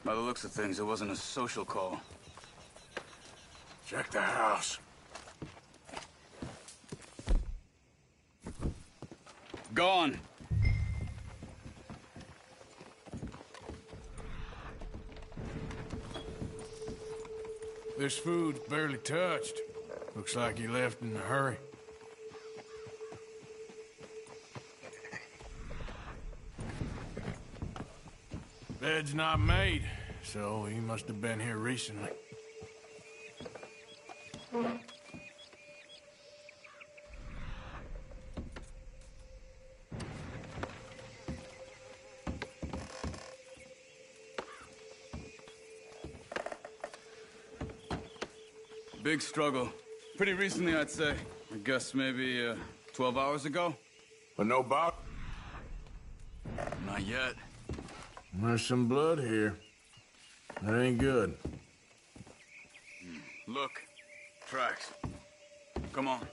By the looks of things, it wasn't a social call. Check the house. Gone. This food's barely touched. Looks like he left in a hurry. Bed's not made, so he must have been here recently. Big struggle. Pretty recently, I'd say. I guess maybe 12 hours ago. But no bout? Not yet. There's some blood here. That ain't good. Look. Tracks. Come on.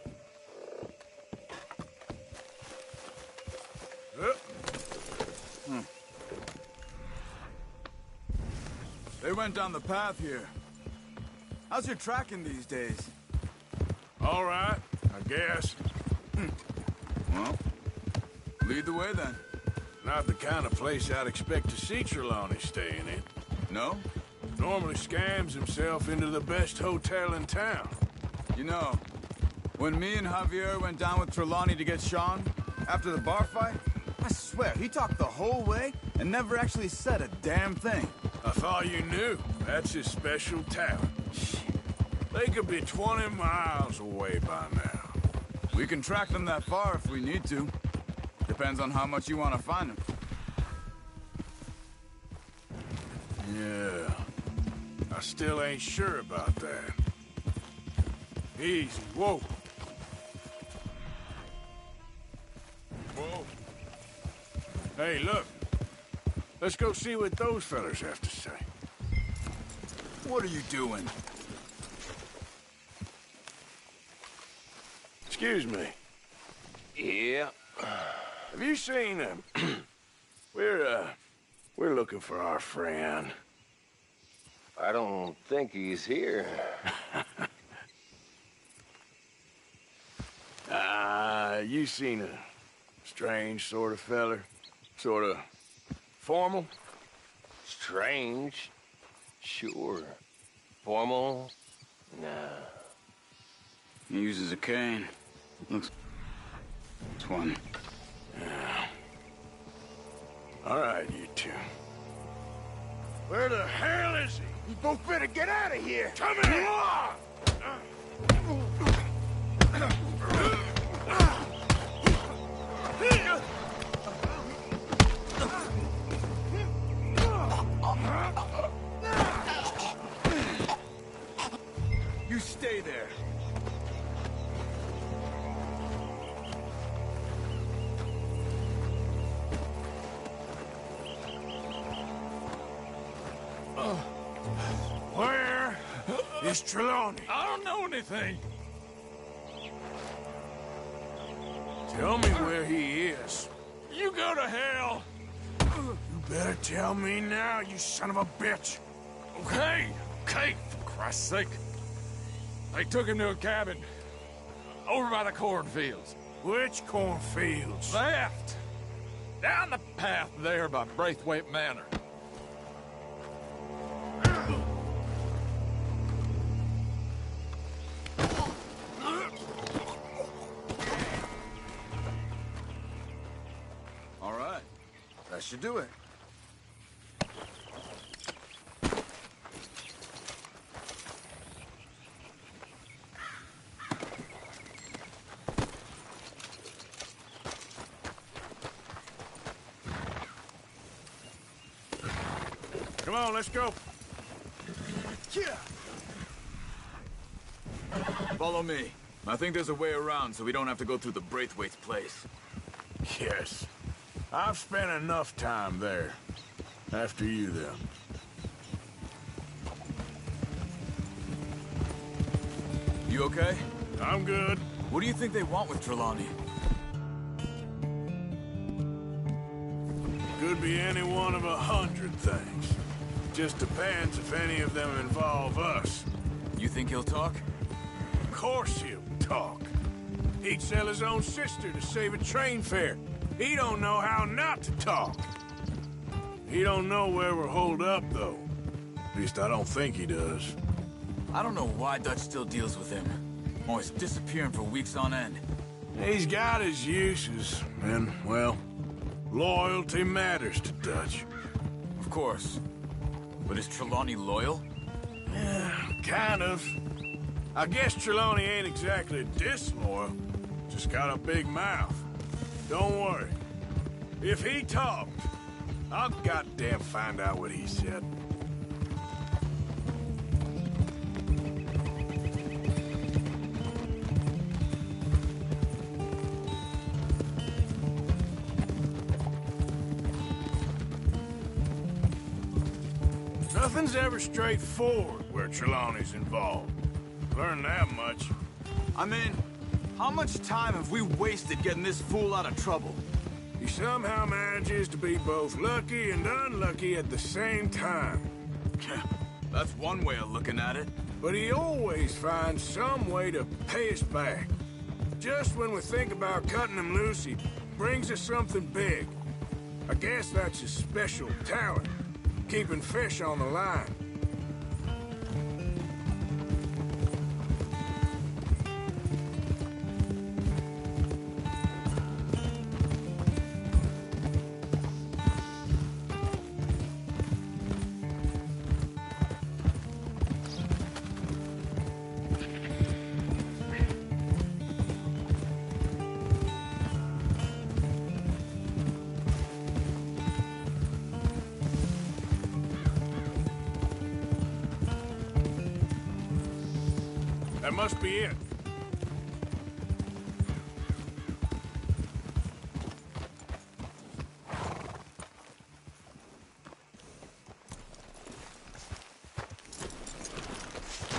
They went down the path here. How's your tracking these days? All right, I guess. Well, lead the way then. Not the kind of place I'd expect to see Trelawney staying in. No? Normally scams himself into the best hotel in town. You know, when me and Javier went down with Trelawney to get Sean, after the bar fight, I swear, he talked the whole way and never actually said a damn thing. I thought you knew. That's his special talent. They could be 20 miles away by now. We can track them that far if we need to. Depends on how much you want to find them. Yeah. I still ain't sure about that. Easy. Whoa. Whoa. Hey, look. Let's go see what those fellas have to say. What are you doing? Excuse me. Yeah. Have you seen him? We're looking for our friend. I don't think he's here. You seen a strange sort of feller? Sort of formal? Strange? Sure. Formal? Nah. He uses a cane. Looks... It's one. Yeah. All right, you two. Where the hell is he? You both better get out of here. Come here! You stay there. Where is Trelawney? I don't know anything. Tell me where he is. You go to hell. You better tell me now, you son of a bitch. Okay, for Christ's sake. They took him to a cabin over by the cornfields. Which cornfields? Left. Down the path there by Braithwaite Manor. All right. That should do it. Come on, let's go. Follow me. I think there's a way around so we don't have to go through the Braithwaite's place. Yes. I've spent enough time there. After you, then. You okay? I'm good. What do you think they want with Trelawney? Could be any one of 100 things. Just depends if any of them involve us. You think he'll talk? Of course he'll talk. He'd sell his own sister to save a train fare. He don't know how not to talk. He don't know where we're holed up, though. At least I don't think he does. I don't know why Dutch still deals with him. Always disappearing for weeks on end. He's got his uses, and, well, loyalty matters to Dutch. Of course. But is Trelawney loyal? Yeah, kind of. I guess Trelawney ain't exactly disloyal. Just got a big mouth. Don't worry. If he talked, I'll goddamn find out what he said. Nothing's ever straightforward where Trelawney's involved. Learned that much. I mean, how much time have we wasted getting this fool out of trouble? He somehow manages to be both lucky and unlucky at the same time. That's one way of looking at it. But he always finds some way to pay us back. Just when we think about cutting him loose, he brings us something big. I guess that's his special talent, keeping fish on the line. That must be it.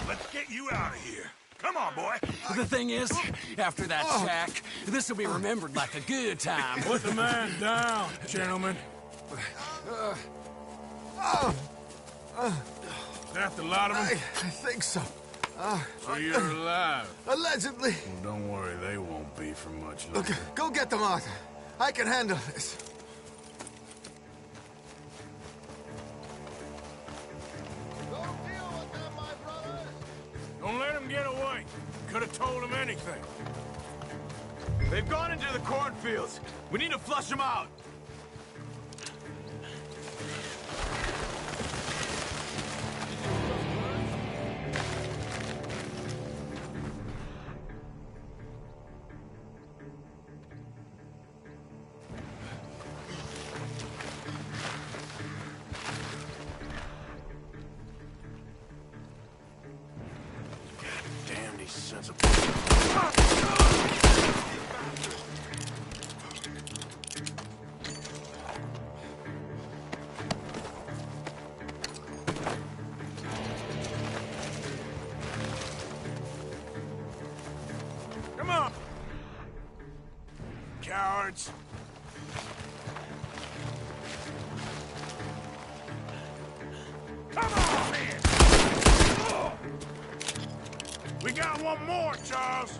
Let's get you out of here. Come on, boy. The thing is, after that shack, this will be remembered like a good time. Put the man down, gentlemen. That the lot of them? I think so. So you're alive? Allegedly. Well, don't worry, they won't be for much longer. Okay, go get them, Arthur. I can handle this. Don't let them get away. Could have told them anything. They've gone into the cornfields. We need to flush them out. Damn these sons of... Come on! Cowards! Come on, man! We got one more, Charles!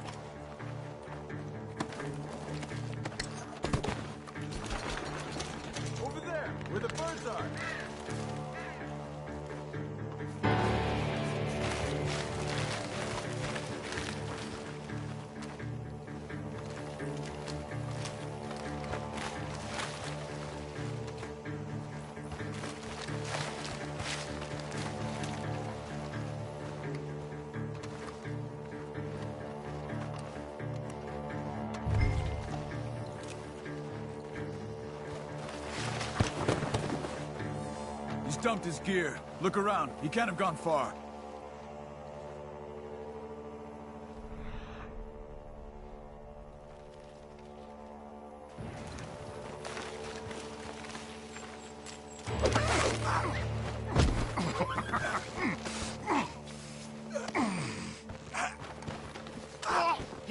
Over there, where the birds are. He's dumped his gear. Look around. He can't have gone far.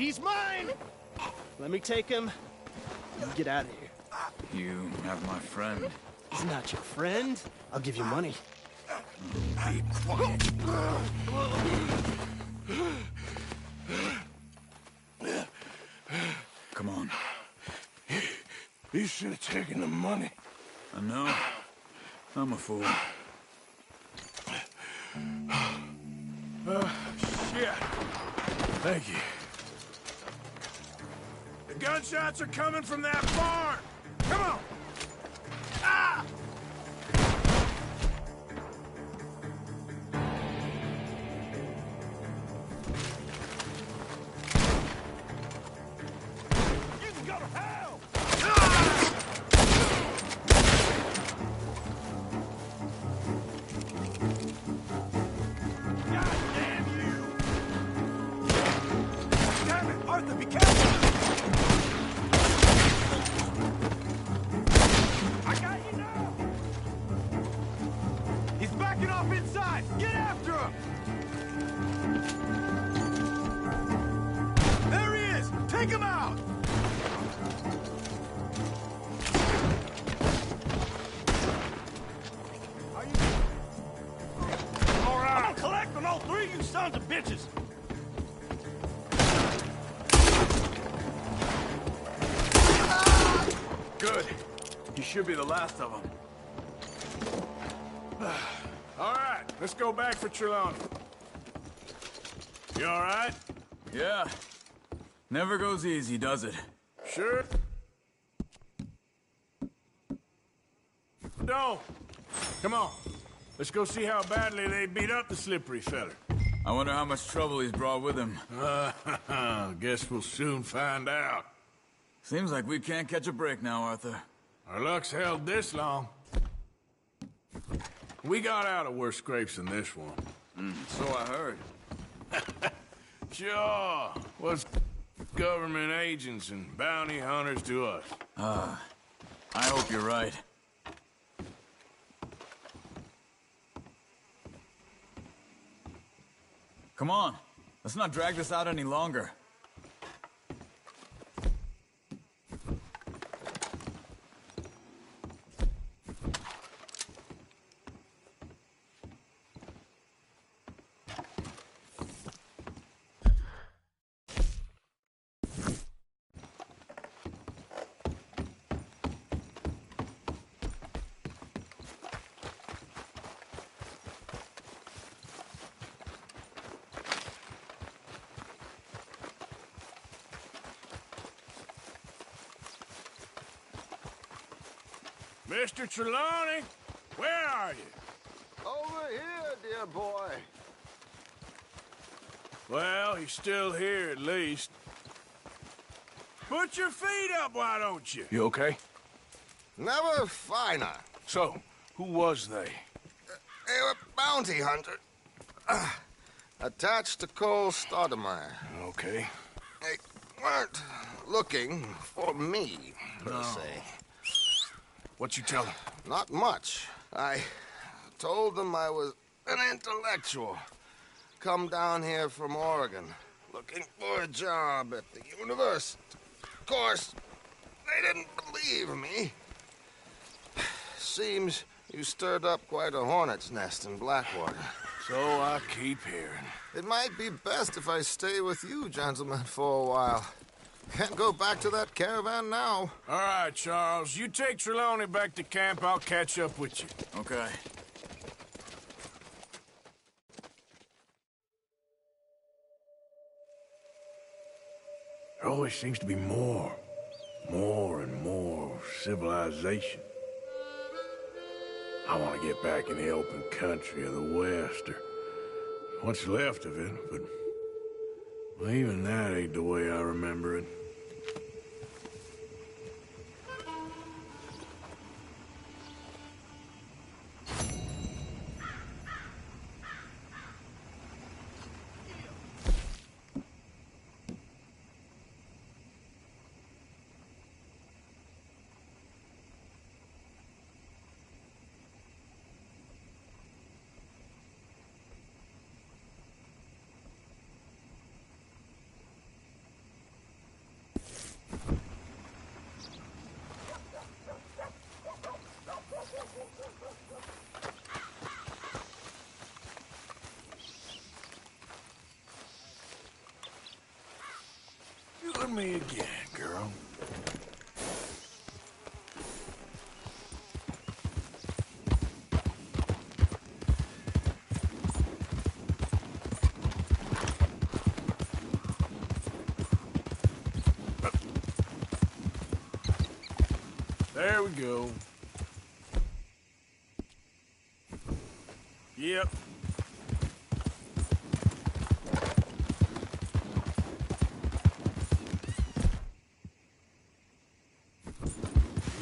He's mine! Let me take him. You get out of here. You have my friend. He's not your friend. I'll give you money. Be quiet. Come on. You should have taken the money. I know. I'm a fool. Shit. Thank you. The gunshots are coming from that barn. Come on. Ah! You can go to hell. God damn you! Damn it, Arthur, be careful! I got you now! He's backing off inside! Get after him! There he is! Take him out! Are you... All right! I'm gonna collect on all three of you sons of bitches! Good. You should be the last of them. All right, let's go back for Trelawney. You all right? Yeah. Never goes easy, does it? Sure. Don't. Come on. Let's go see how badly they beat up the slippery feller. I wonder how much trouble he's brought with him. Guess we'll soon find out. Seems like we can't catch a break now, Arthur. Our luck's held this long. We got out of worse scrapes than this one. So I heard. Sure. What's government agents and bounty hunters to us? I hope you're right. Come on. Let's not drag this out any longer. Mr. Trelawney, where are you? Over here, dear boy. Well, he's still here at least. Put your feet up, why don't you? You okay? Never finer. So, who was they? They were bounty hunter. Attached to Cole Stoudemire. Okay. They weren't looking for me, per se. What you tell them? Not much. I told them I was an intellectual. Come down here from Oregon, looking for a job at the university. Of course, they didn't believe me. Seems you stirred up quite a hornet's nest in Blackwater. So I keep hearing. It might be best if I stay with you, gentlemen, for a while. Can't go back to that caravan now. All right, Charles. You take Trelawney back to camp. I'll catch up with you. Okay. There always seems to be more and more civilization. I want to get back in the open country of the West, or what's left of it, but well, even that ain't the way I remember it. of me again, girl. There we go. Yep.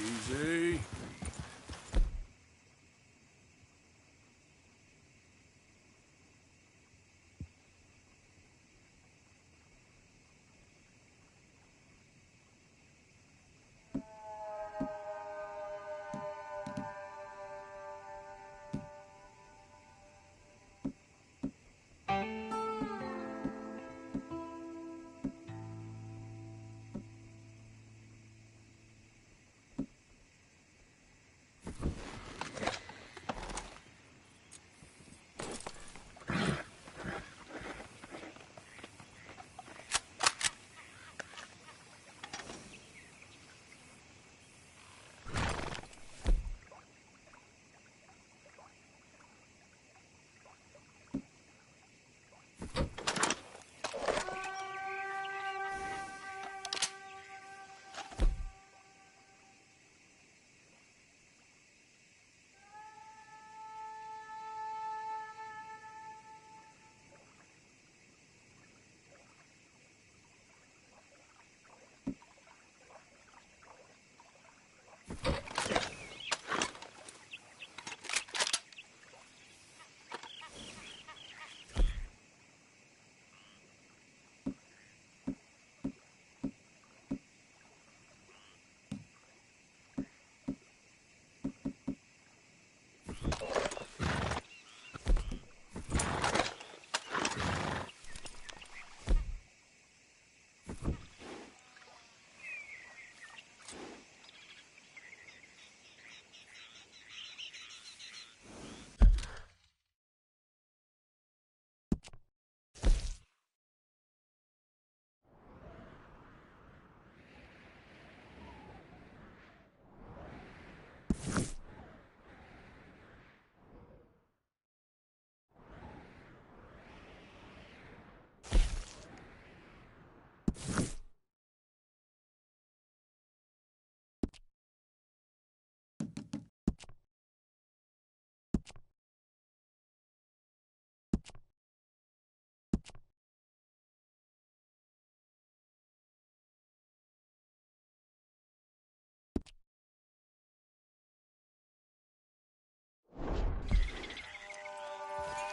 Easy.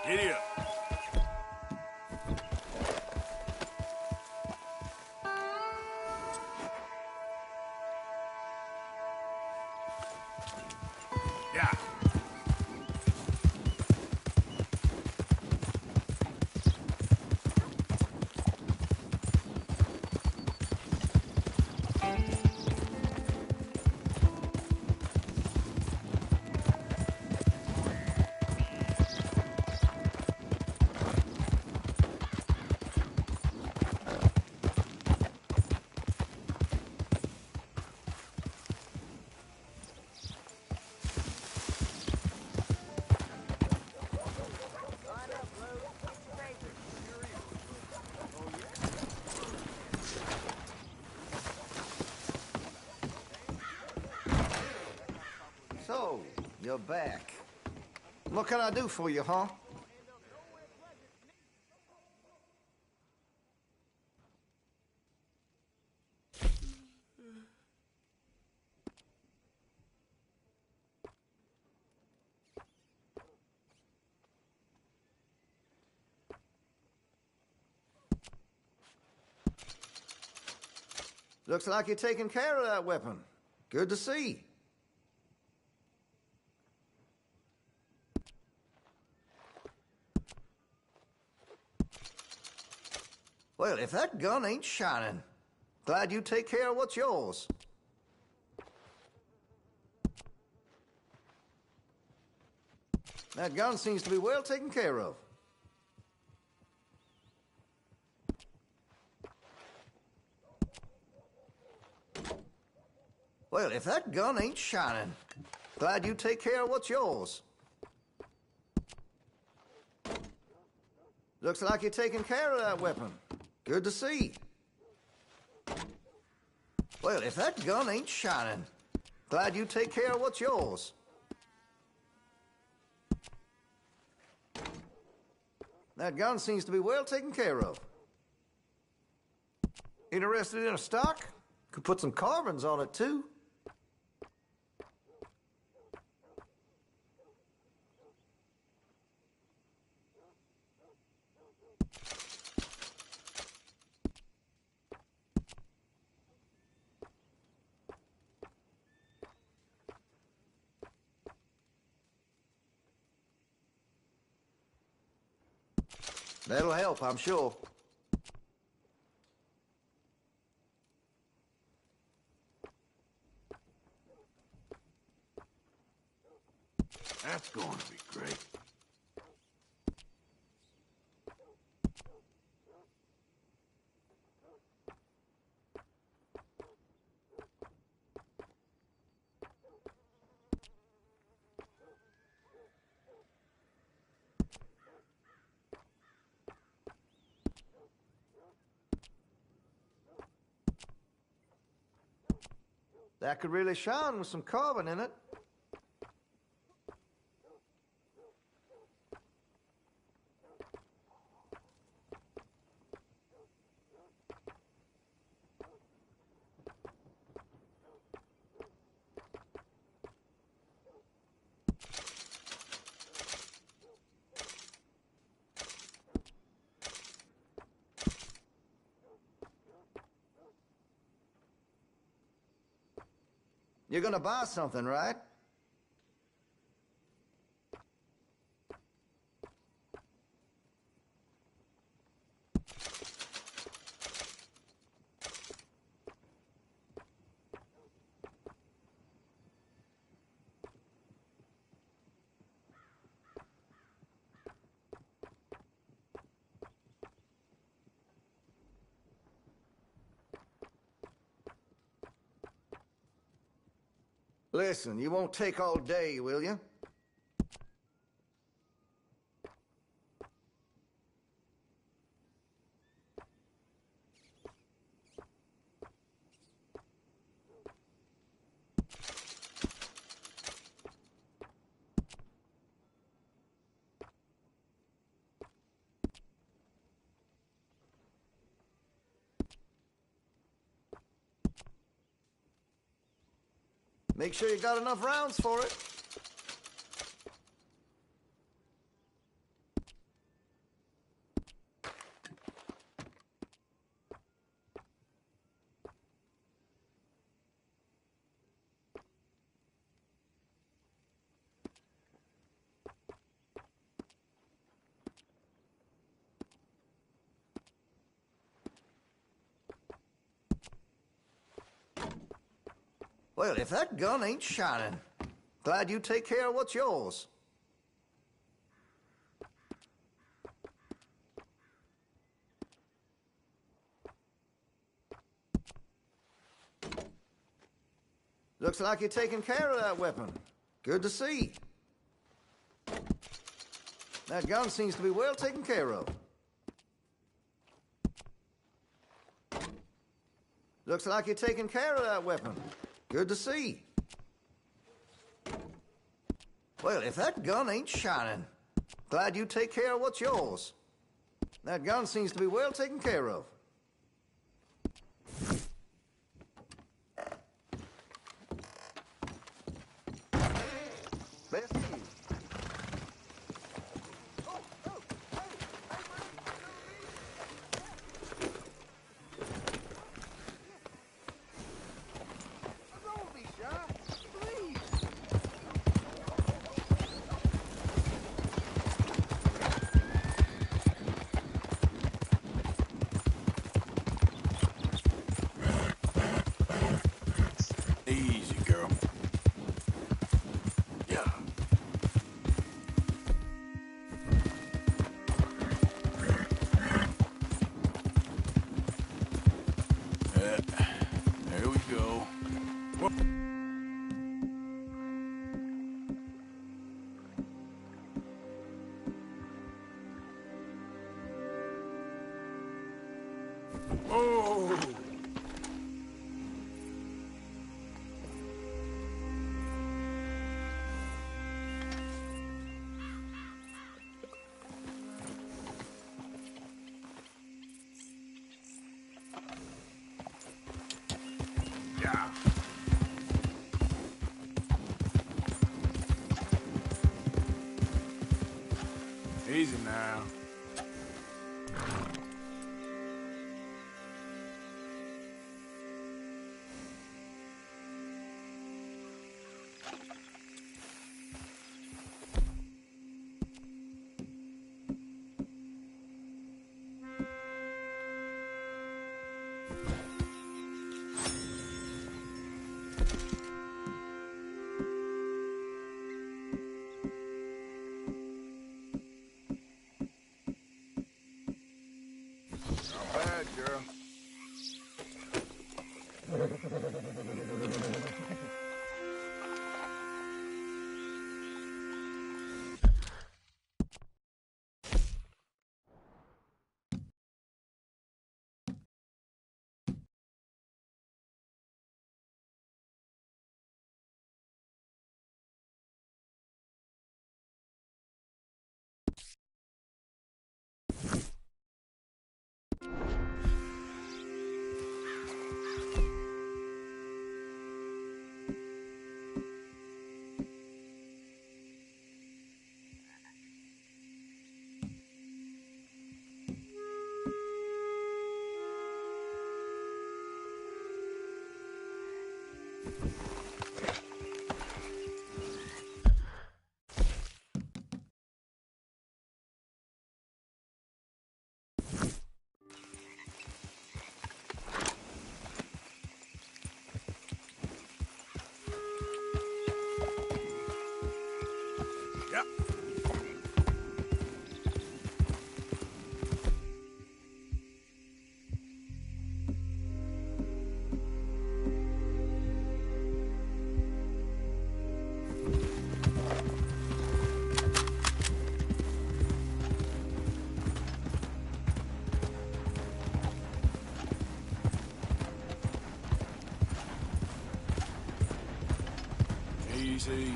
Giddy up. Yeah. So, you're back. What can I do for you, huh? Looks like you're taking care of that weapon. Good to see. Well, if that gun ain't shining, glad you take care of what's yours. That gun seems to be well taken care of. Well, if that gun ain't shining, glad you take care of what's yours. Looks like you're taking care of that weapon. Good to see. Well, if that gun ain't shining, glad you take care of what's yours. That gun seems to be well taken care of. Interested in a stock? Could put some carbons on it, too. That'll help, I'm sure. That's going to be great. That could really shine with some carbon in it. You're gonna buy something, right? Listen, you won't take all day, will you? Make sure you got enough rounds for it. Well, if that gun ain't shining, glad you take care of what's yours. Looks like you're taking care of that weapon. Good to see. That gun seems to be well taken care of. Looks like you're taking care of that weapon. Good to see. Well, if that gun ain't shining, glad you take care of what's yours. That gun seems to be well taken care of. Best of you. Easy, girl. Yeah. There we go. Whoa. Oh! Yeah. Easy now. Not bad, girl. Yep. Easy.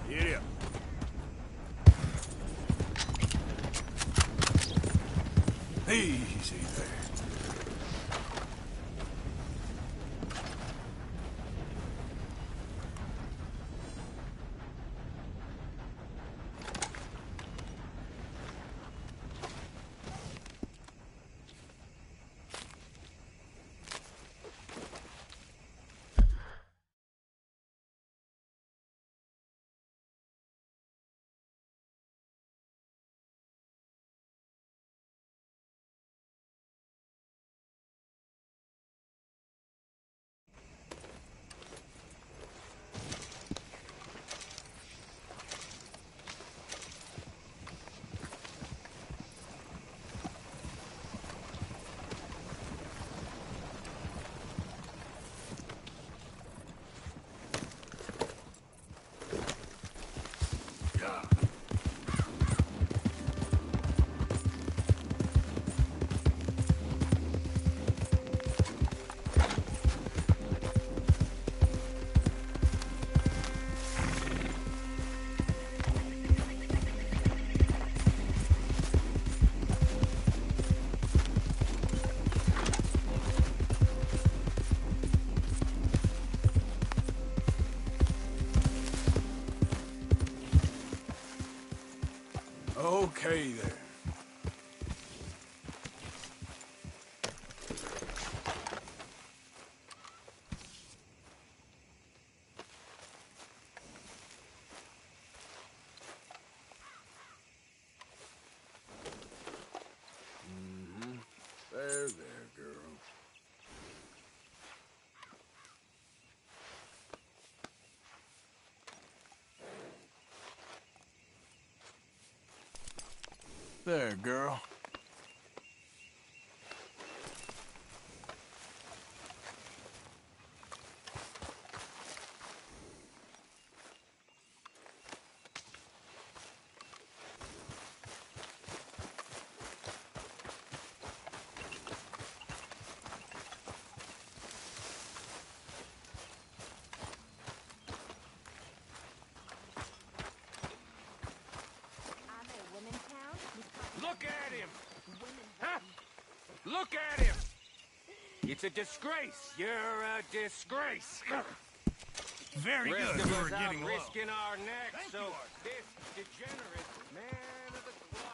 Yeah. Easy there. Okay there. There, girl. There, girl. Look at him! Huh? Look at him! It's a disgrace. You're a disgrace. Very Rest good. of We us were out getting low. risking our necks, so this degenerate man of the claw.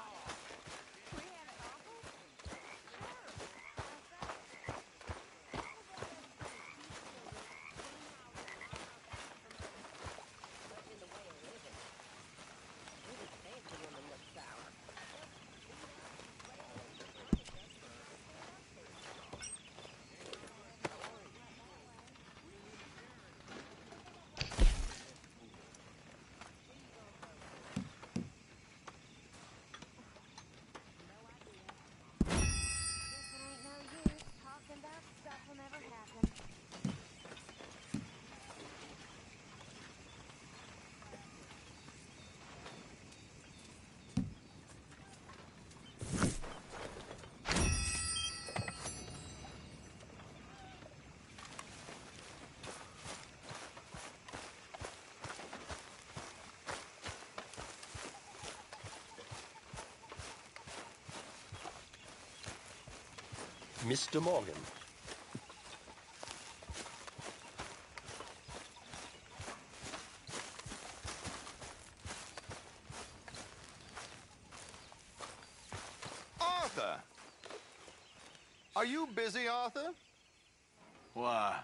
Mr. Morgan. Arthur! Are you busy, Arthur? Why?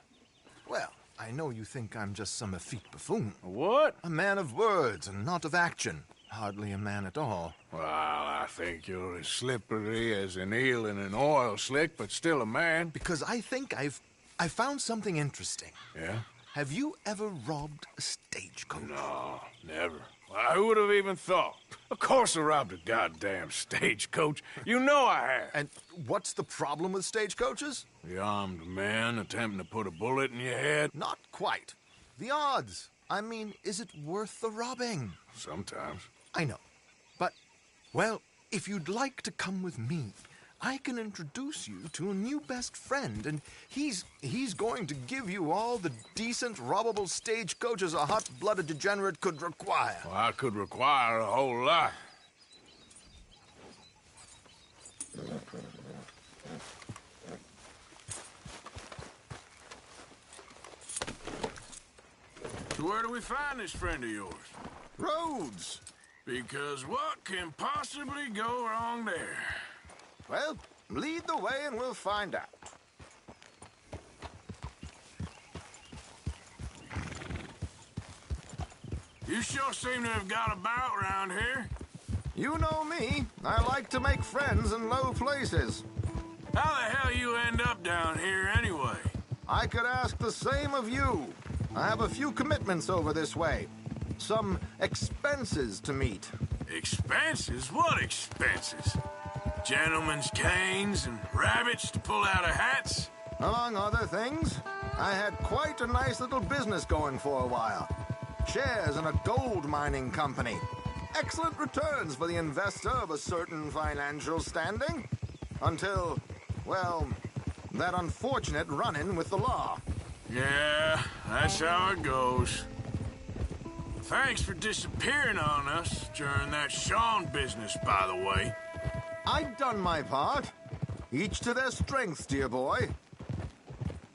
Well, I know you think I'm just some effete buffoon. What? A man of words and not of action. Hardly a man at all. Well, I think you're as slippery as an eel in an oil slick, but still a man. Because I think I found something interesting. Yeah? Have you ever robbed a stagecoach? No, never. Well, who would have even thought? Of course I robbed a goddamn stagecoach. You know I have. And what's the problem with stagecoaches? The armed man attempting to put a bullet in your head? Not quite. The odds. I mean, is it worth the robbing? Sometimes. I know. But, well, if you'd like to come with me, I can introduce you to a new best friend, and he's going to give you all the decent, robbable stagecoaches a hot-blooded degenerate could require. Well, I could require a whole lot. So where do we find this friend of yours? Roads. Because what can possibly go wrong there? Well, lead the way and we'll find out. You sure seem to have got about around here. You know me. I like to make friends in low places. How the hell you end up down here anyway? I could ask the same of you. I have a few commitments over this way. Some expenses to meet. Expenses? What expenses? Gentlemen's canes and rabbits to pull out of hats? Among other things, I had quite a nice little business going for a while. Shares in a gold mining company. Excellent returns for the investor of a certain financial standing. Until, well, that unfortunate run-in with the law. Yeah, that's how it goes. Thanks for disappearing on us during that Sean business, by the way. I'd done my part. Each to their strengths, dear boy.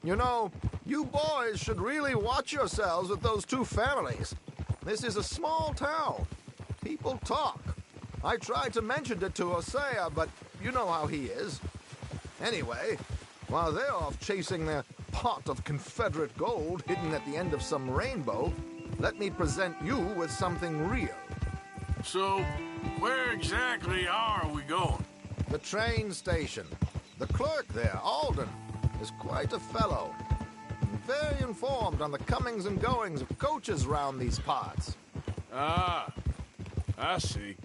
You know, you boys should really watch yourselves with those two families. This is a small town. People talk. I tried to mention it to Hosea, but you know how he is. Anyway, while they're off chasing their pot of Confederate gold hidden at the end of some rainbow, let me present you with something real. So, where exactly are we going? The train station. The clerk there, Alden, is quite a fellow. Very informed on the comings and goings of coaches round these parts. Ah, I see.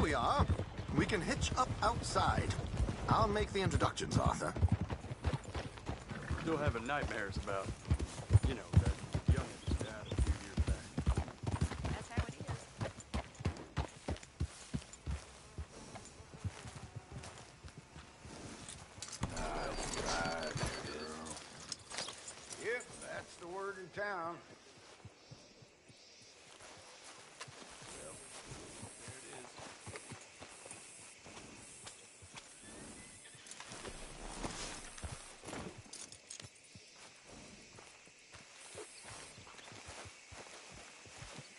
we are. We can hitch up outside. I'll make the introductions, Arthur. Still having nightmares about, you know, that youngin' just died a few years back. That's how it is. Right, girl. Yep, that's the word in town.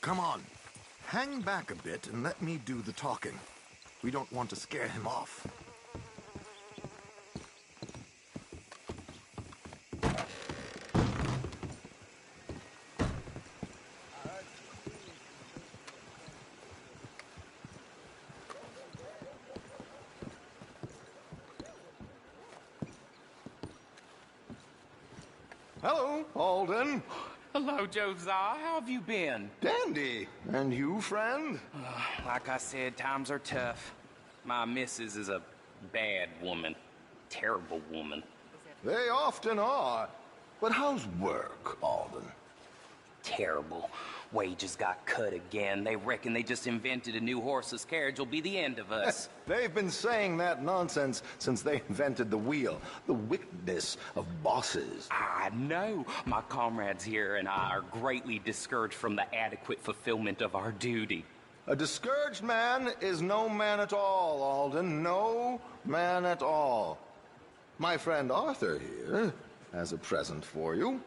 Come on. Hang back a bit and let me do the talking. We don't want to scare him off. Hello, Alden. Hello, Josiah. How have you been? Dandy. And you, friend? Like I said, times are tough. My missus is a bad woman. Terrible woman. They often are. But how's work, Alden? Terrible. Wages got cut again. They reckon they just invented a new horseless carriage will be the end of us. They've been saying that nonsense since they invented the wheel. The wickedness of bosses. I know. My comrades here and I are greatly discouraged from the adequate fulfillment of our duty. A discouraged man is no man at all, Alden. No man at all. My friend Arthur here has a present for you.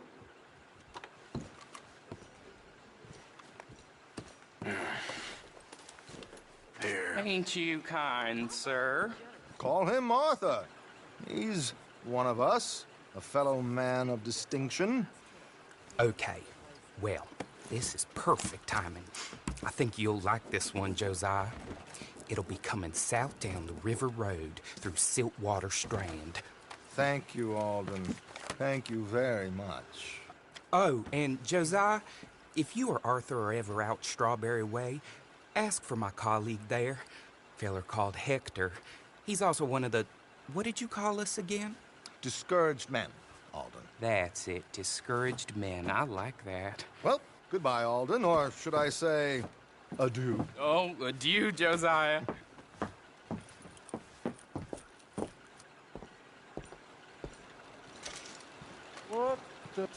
Here. Ain't you kind, sir? Call him Arthur. He's one of us, a fellow man of distinction. Okay. Well, this is perfect timing. I think you'll like this one, Josiah. It'll be coming south down the river road through Siltwater Strand. Thank you, Alden. Thank you very much. Oh, and Josiah, if you or Arthur are ever out Strawberry Way, ask for my colleague there, feller called Hector. He's also one of the... What did you call us again? Discouraged men, Alden. That's it, discouraged men. I like that. Well, goodbye, Alden, or should I say, adieu. Oh, adieu, Josiah. What the...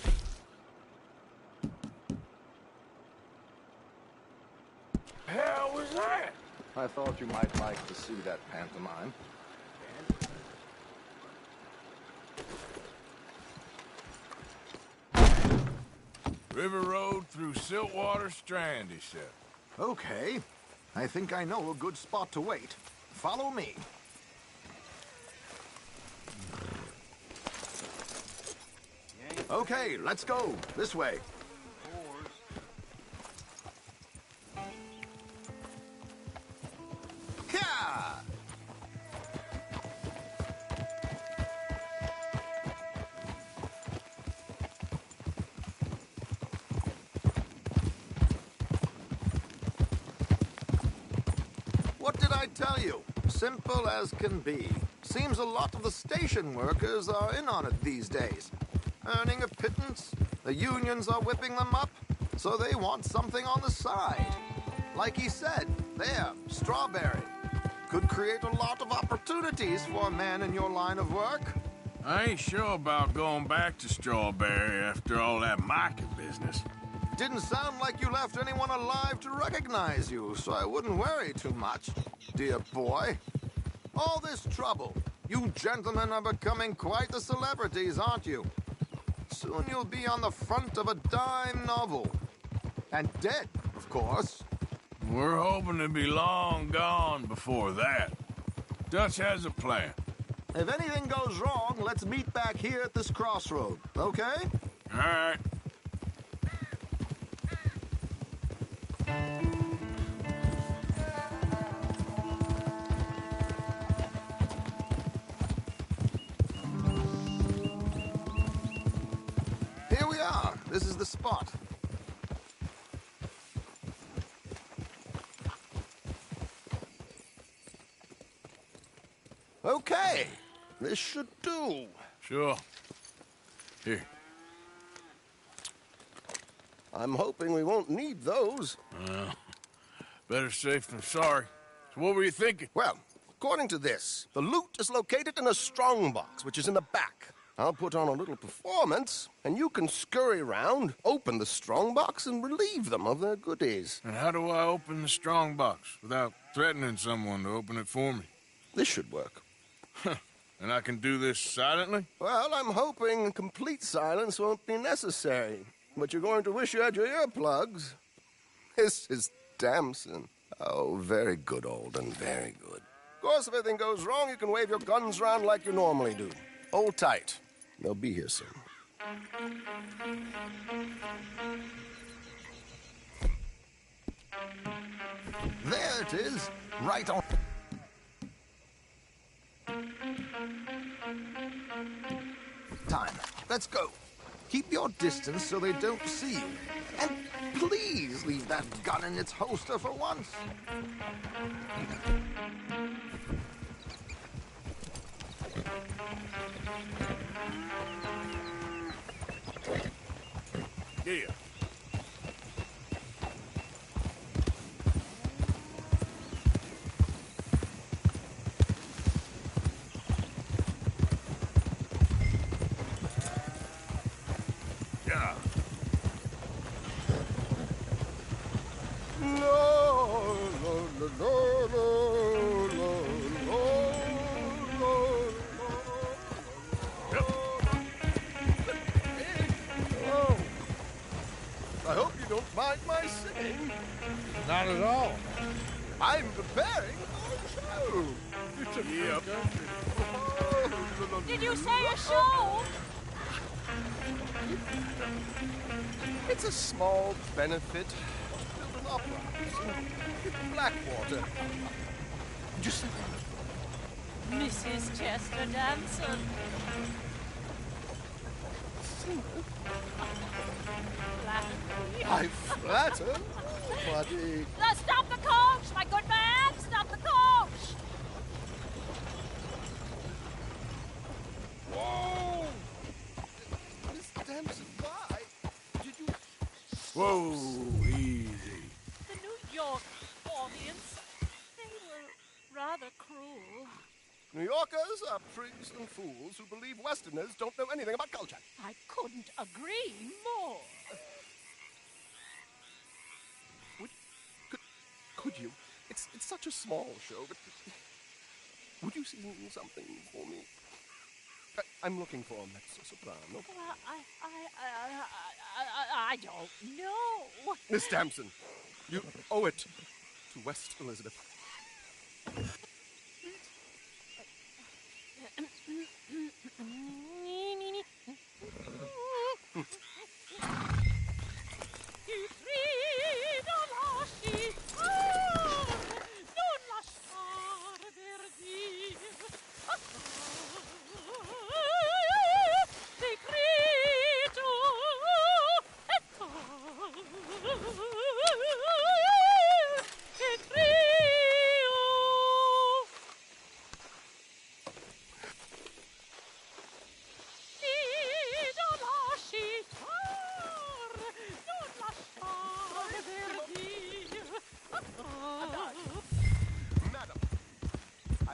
hell was that? I thought you might like to see that pantomime. River Road through Siltwater Strand, he said. Okay. I think I know a good spot to wait. Follow me. Okay, let's go. This way. Yeah! What did I tell you? Simple as can be. Seems a lot of the station workers are in on it these days. Earning a pittance, the unions are whipping them up, so they want something on the side. Like he said, there, Strawberry. Could create a lot of opportunities for a man in your line of work. I ain't sure about going back to Strawberry after all that Micah business. Didn't sound like you left anyone alive to recognize you, so I wouldn't worry too much, dear boy. All this trouble. You gentlemen are becoming quite the celebrities, aren't you? Soon you'll be on the front of a dime novel. And dead, of course. We're hoping to be long gone before that. Dutch has a plan. If anything goes wrong, let's meet back here at this crossroad, okay? All right. Here we are. This is the spot. Okay, this should do. Sure. Here. I'm hoping we won't need those. Better safe than sorry. So what were you thinking? Well, according to this, the loot is located in a strongbox, which is in the back. I'll put on a little performance, and you can scurry around, open the strongbox, and relieve them of their goodies. And how do I open the strongbox without threatening someone to open it for me? This should work. And I can do this silently? Well, I'm hoping complete silence won't be necessary. But you're going to wish you had your earplugs. This is Damson. Oh, very good, Alden, very good. Of course, if anything goes wrong, you can wave your guns around like you normally do. Hold tight. They'll be here soon. There it is, right on. Time. Let's go. Keep your distance so they don't see you. And please leave that gun in its holster for once. Yeah. Yeah. Oh. I hope you don't mind my singing. Not at all. I'm preparing for a show. Yep. Did you say a show? It's a small benefit. Build an opera house in Blackwater. Just Mrs. Chester Damson. I flatter nobody. Stop the coach, my good man! Stop the coach! Whoa! Miss Damson, why did you... Whoa, easy. The New York audience, they were rather cruel. New Yorkers are prigs and fools who believe Westerners don't know anything about culture. I couldn't agree more. Could you? It's such a small show, but would you sing something for me? I'm looking for a mezzo-soprano. Well, I don't know. Miss Damson, you owe it to West Elizabeth.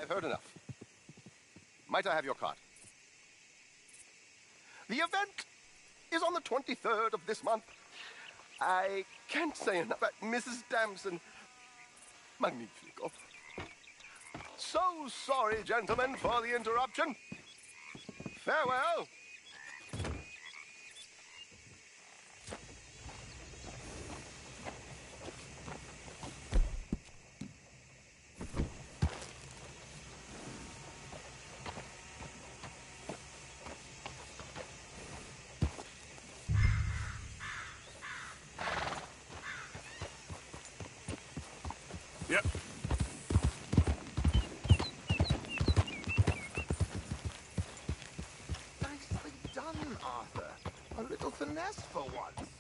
Heard enough. Might I have your card? The event is on the 23rd of this month. I can't say enough about Mrs. Damson. Magnifico. So sorry, gentlemen, for the interruption. Farewell. Yep. Nicely done, Arthur. A little finesse for once.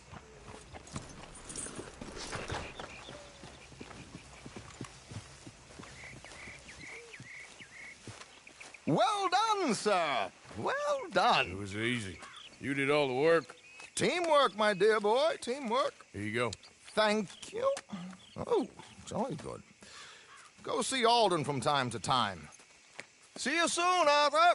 Well done, sir. Well done. It was easy. You did all the work. Teamwork, my dear boy. Teamwork. Here you go. Thank you. Oh, jolly good. Go see Alden from time to time. See you soon, Arthur.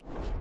You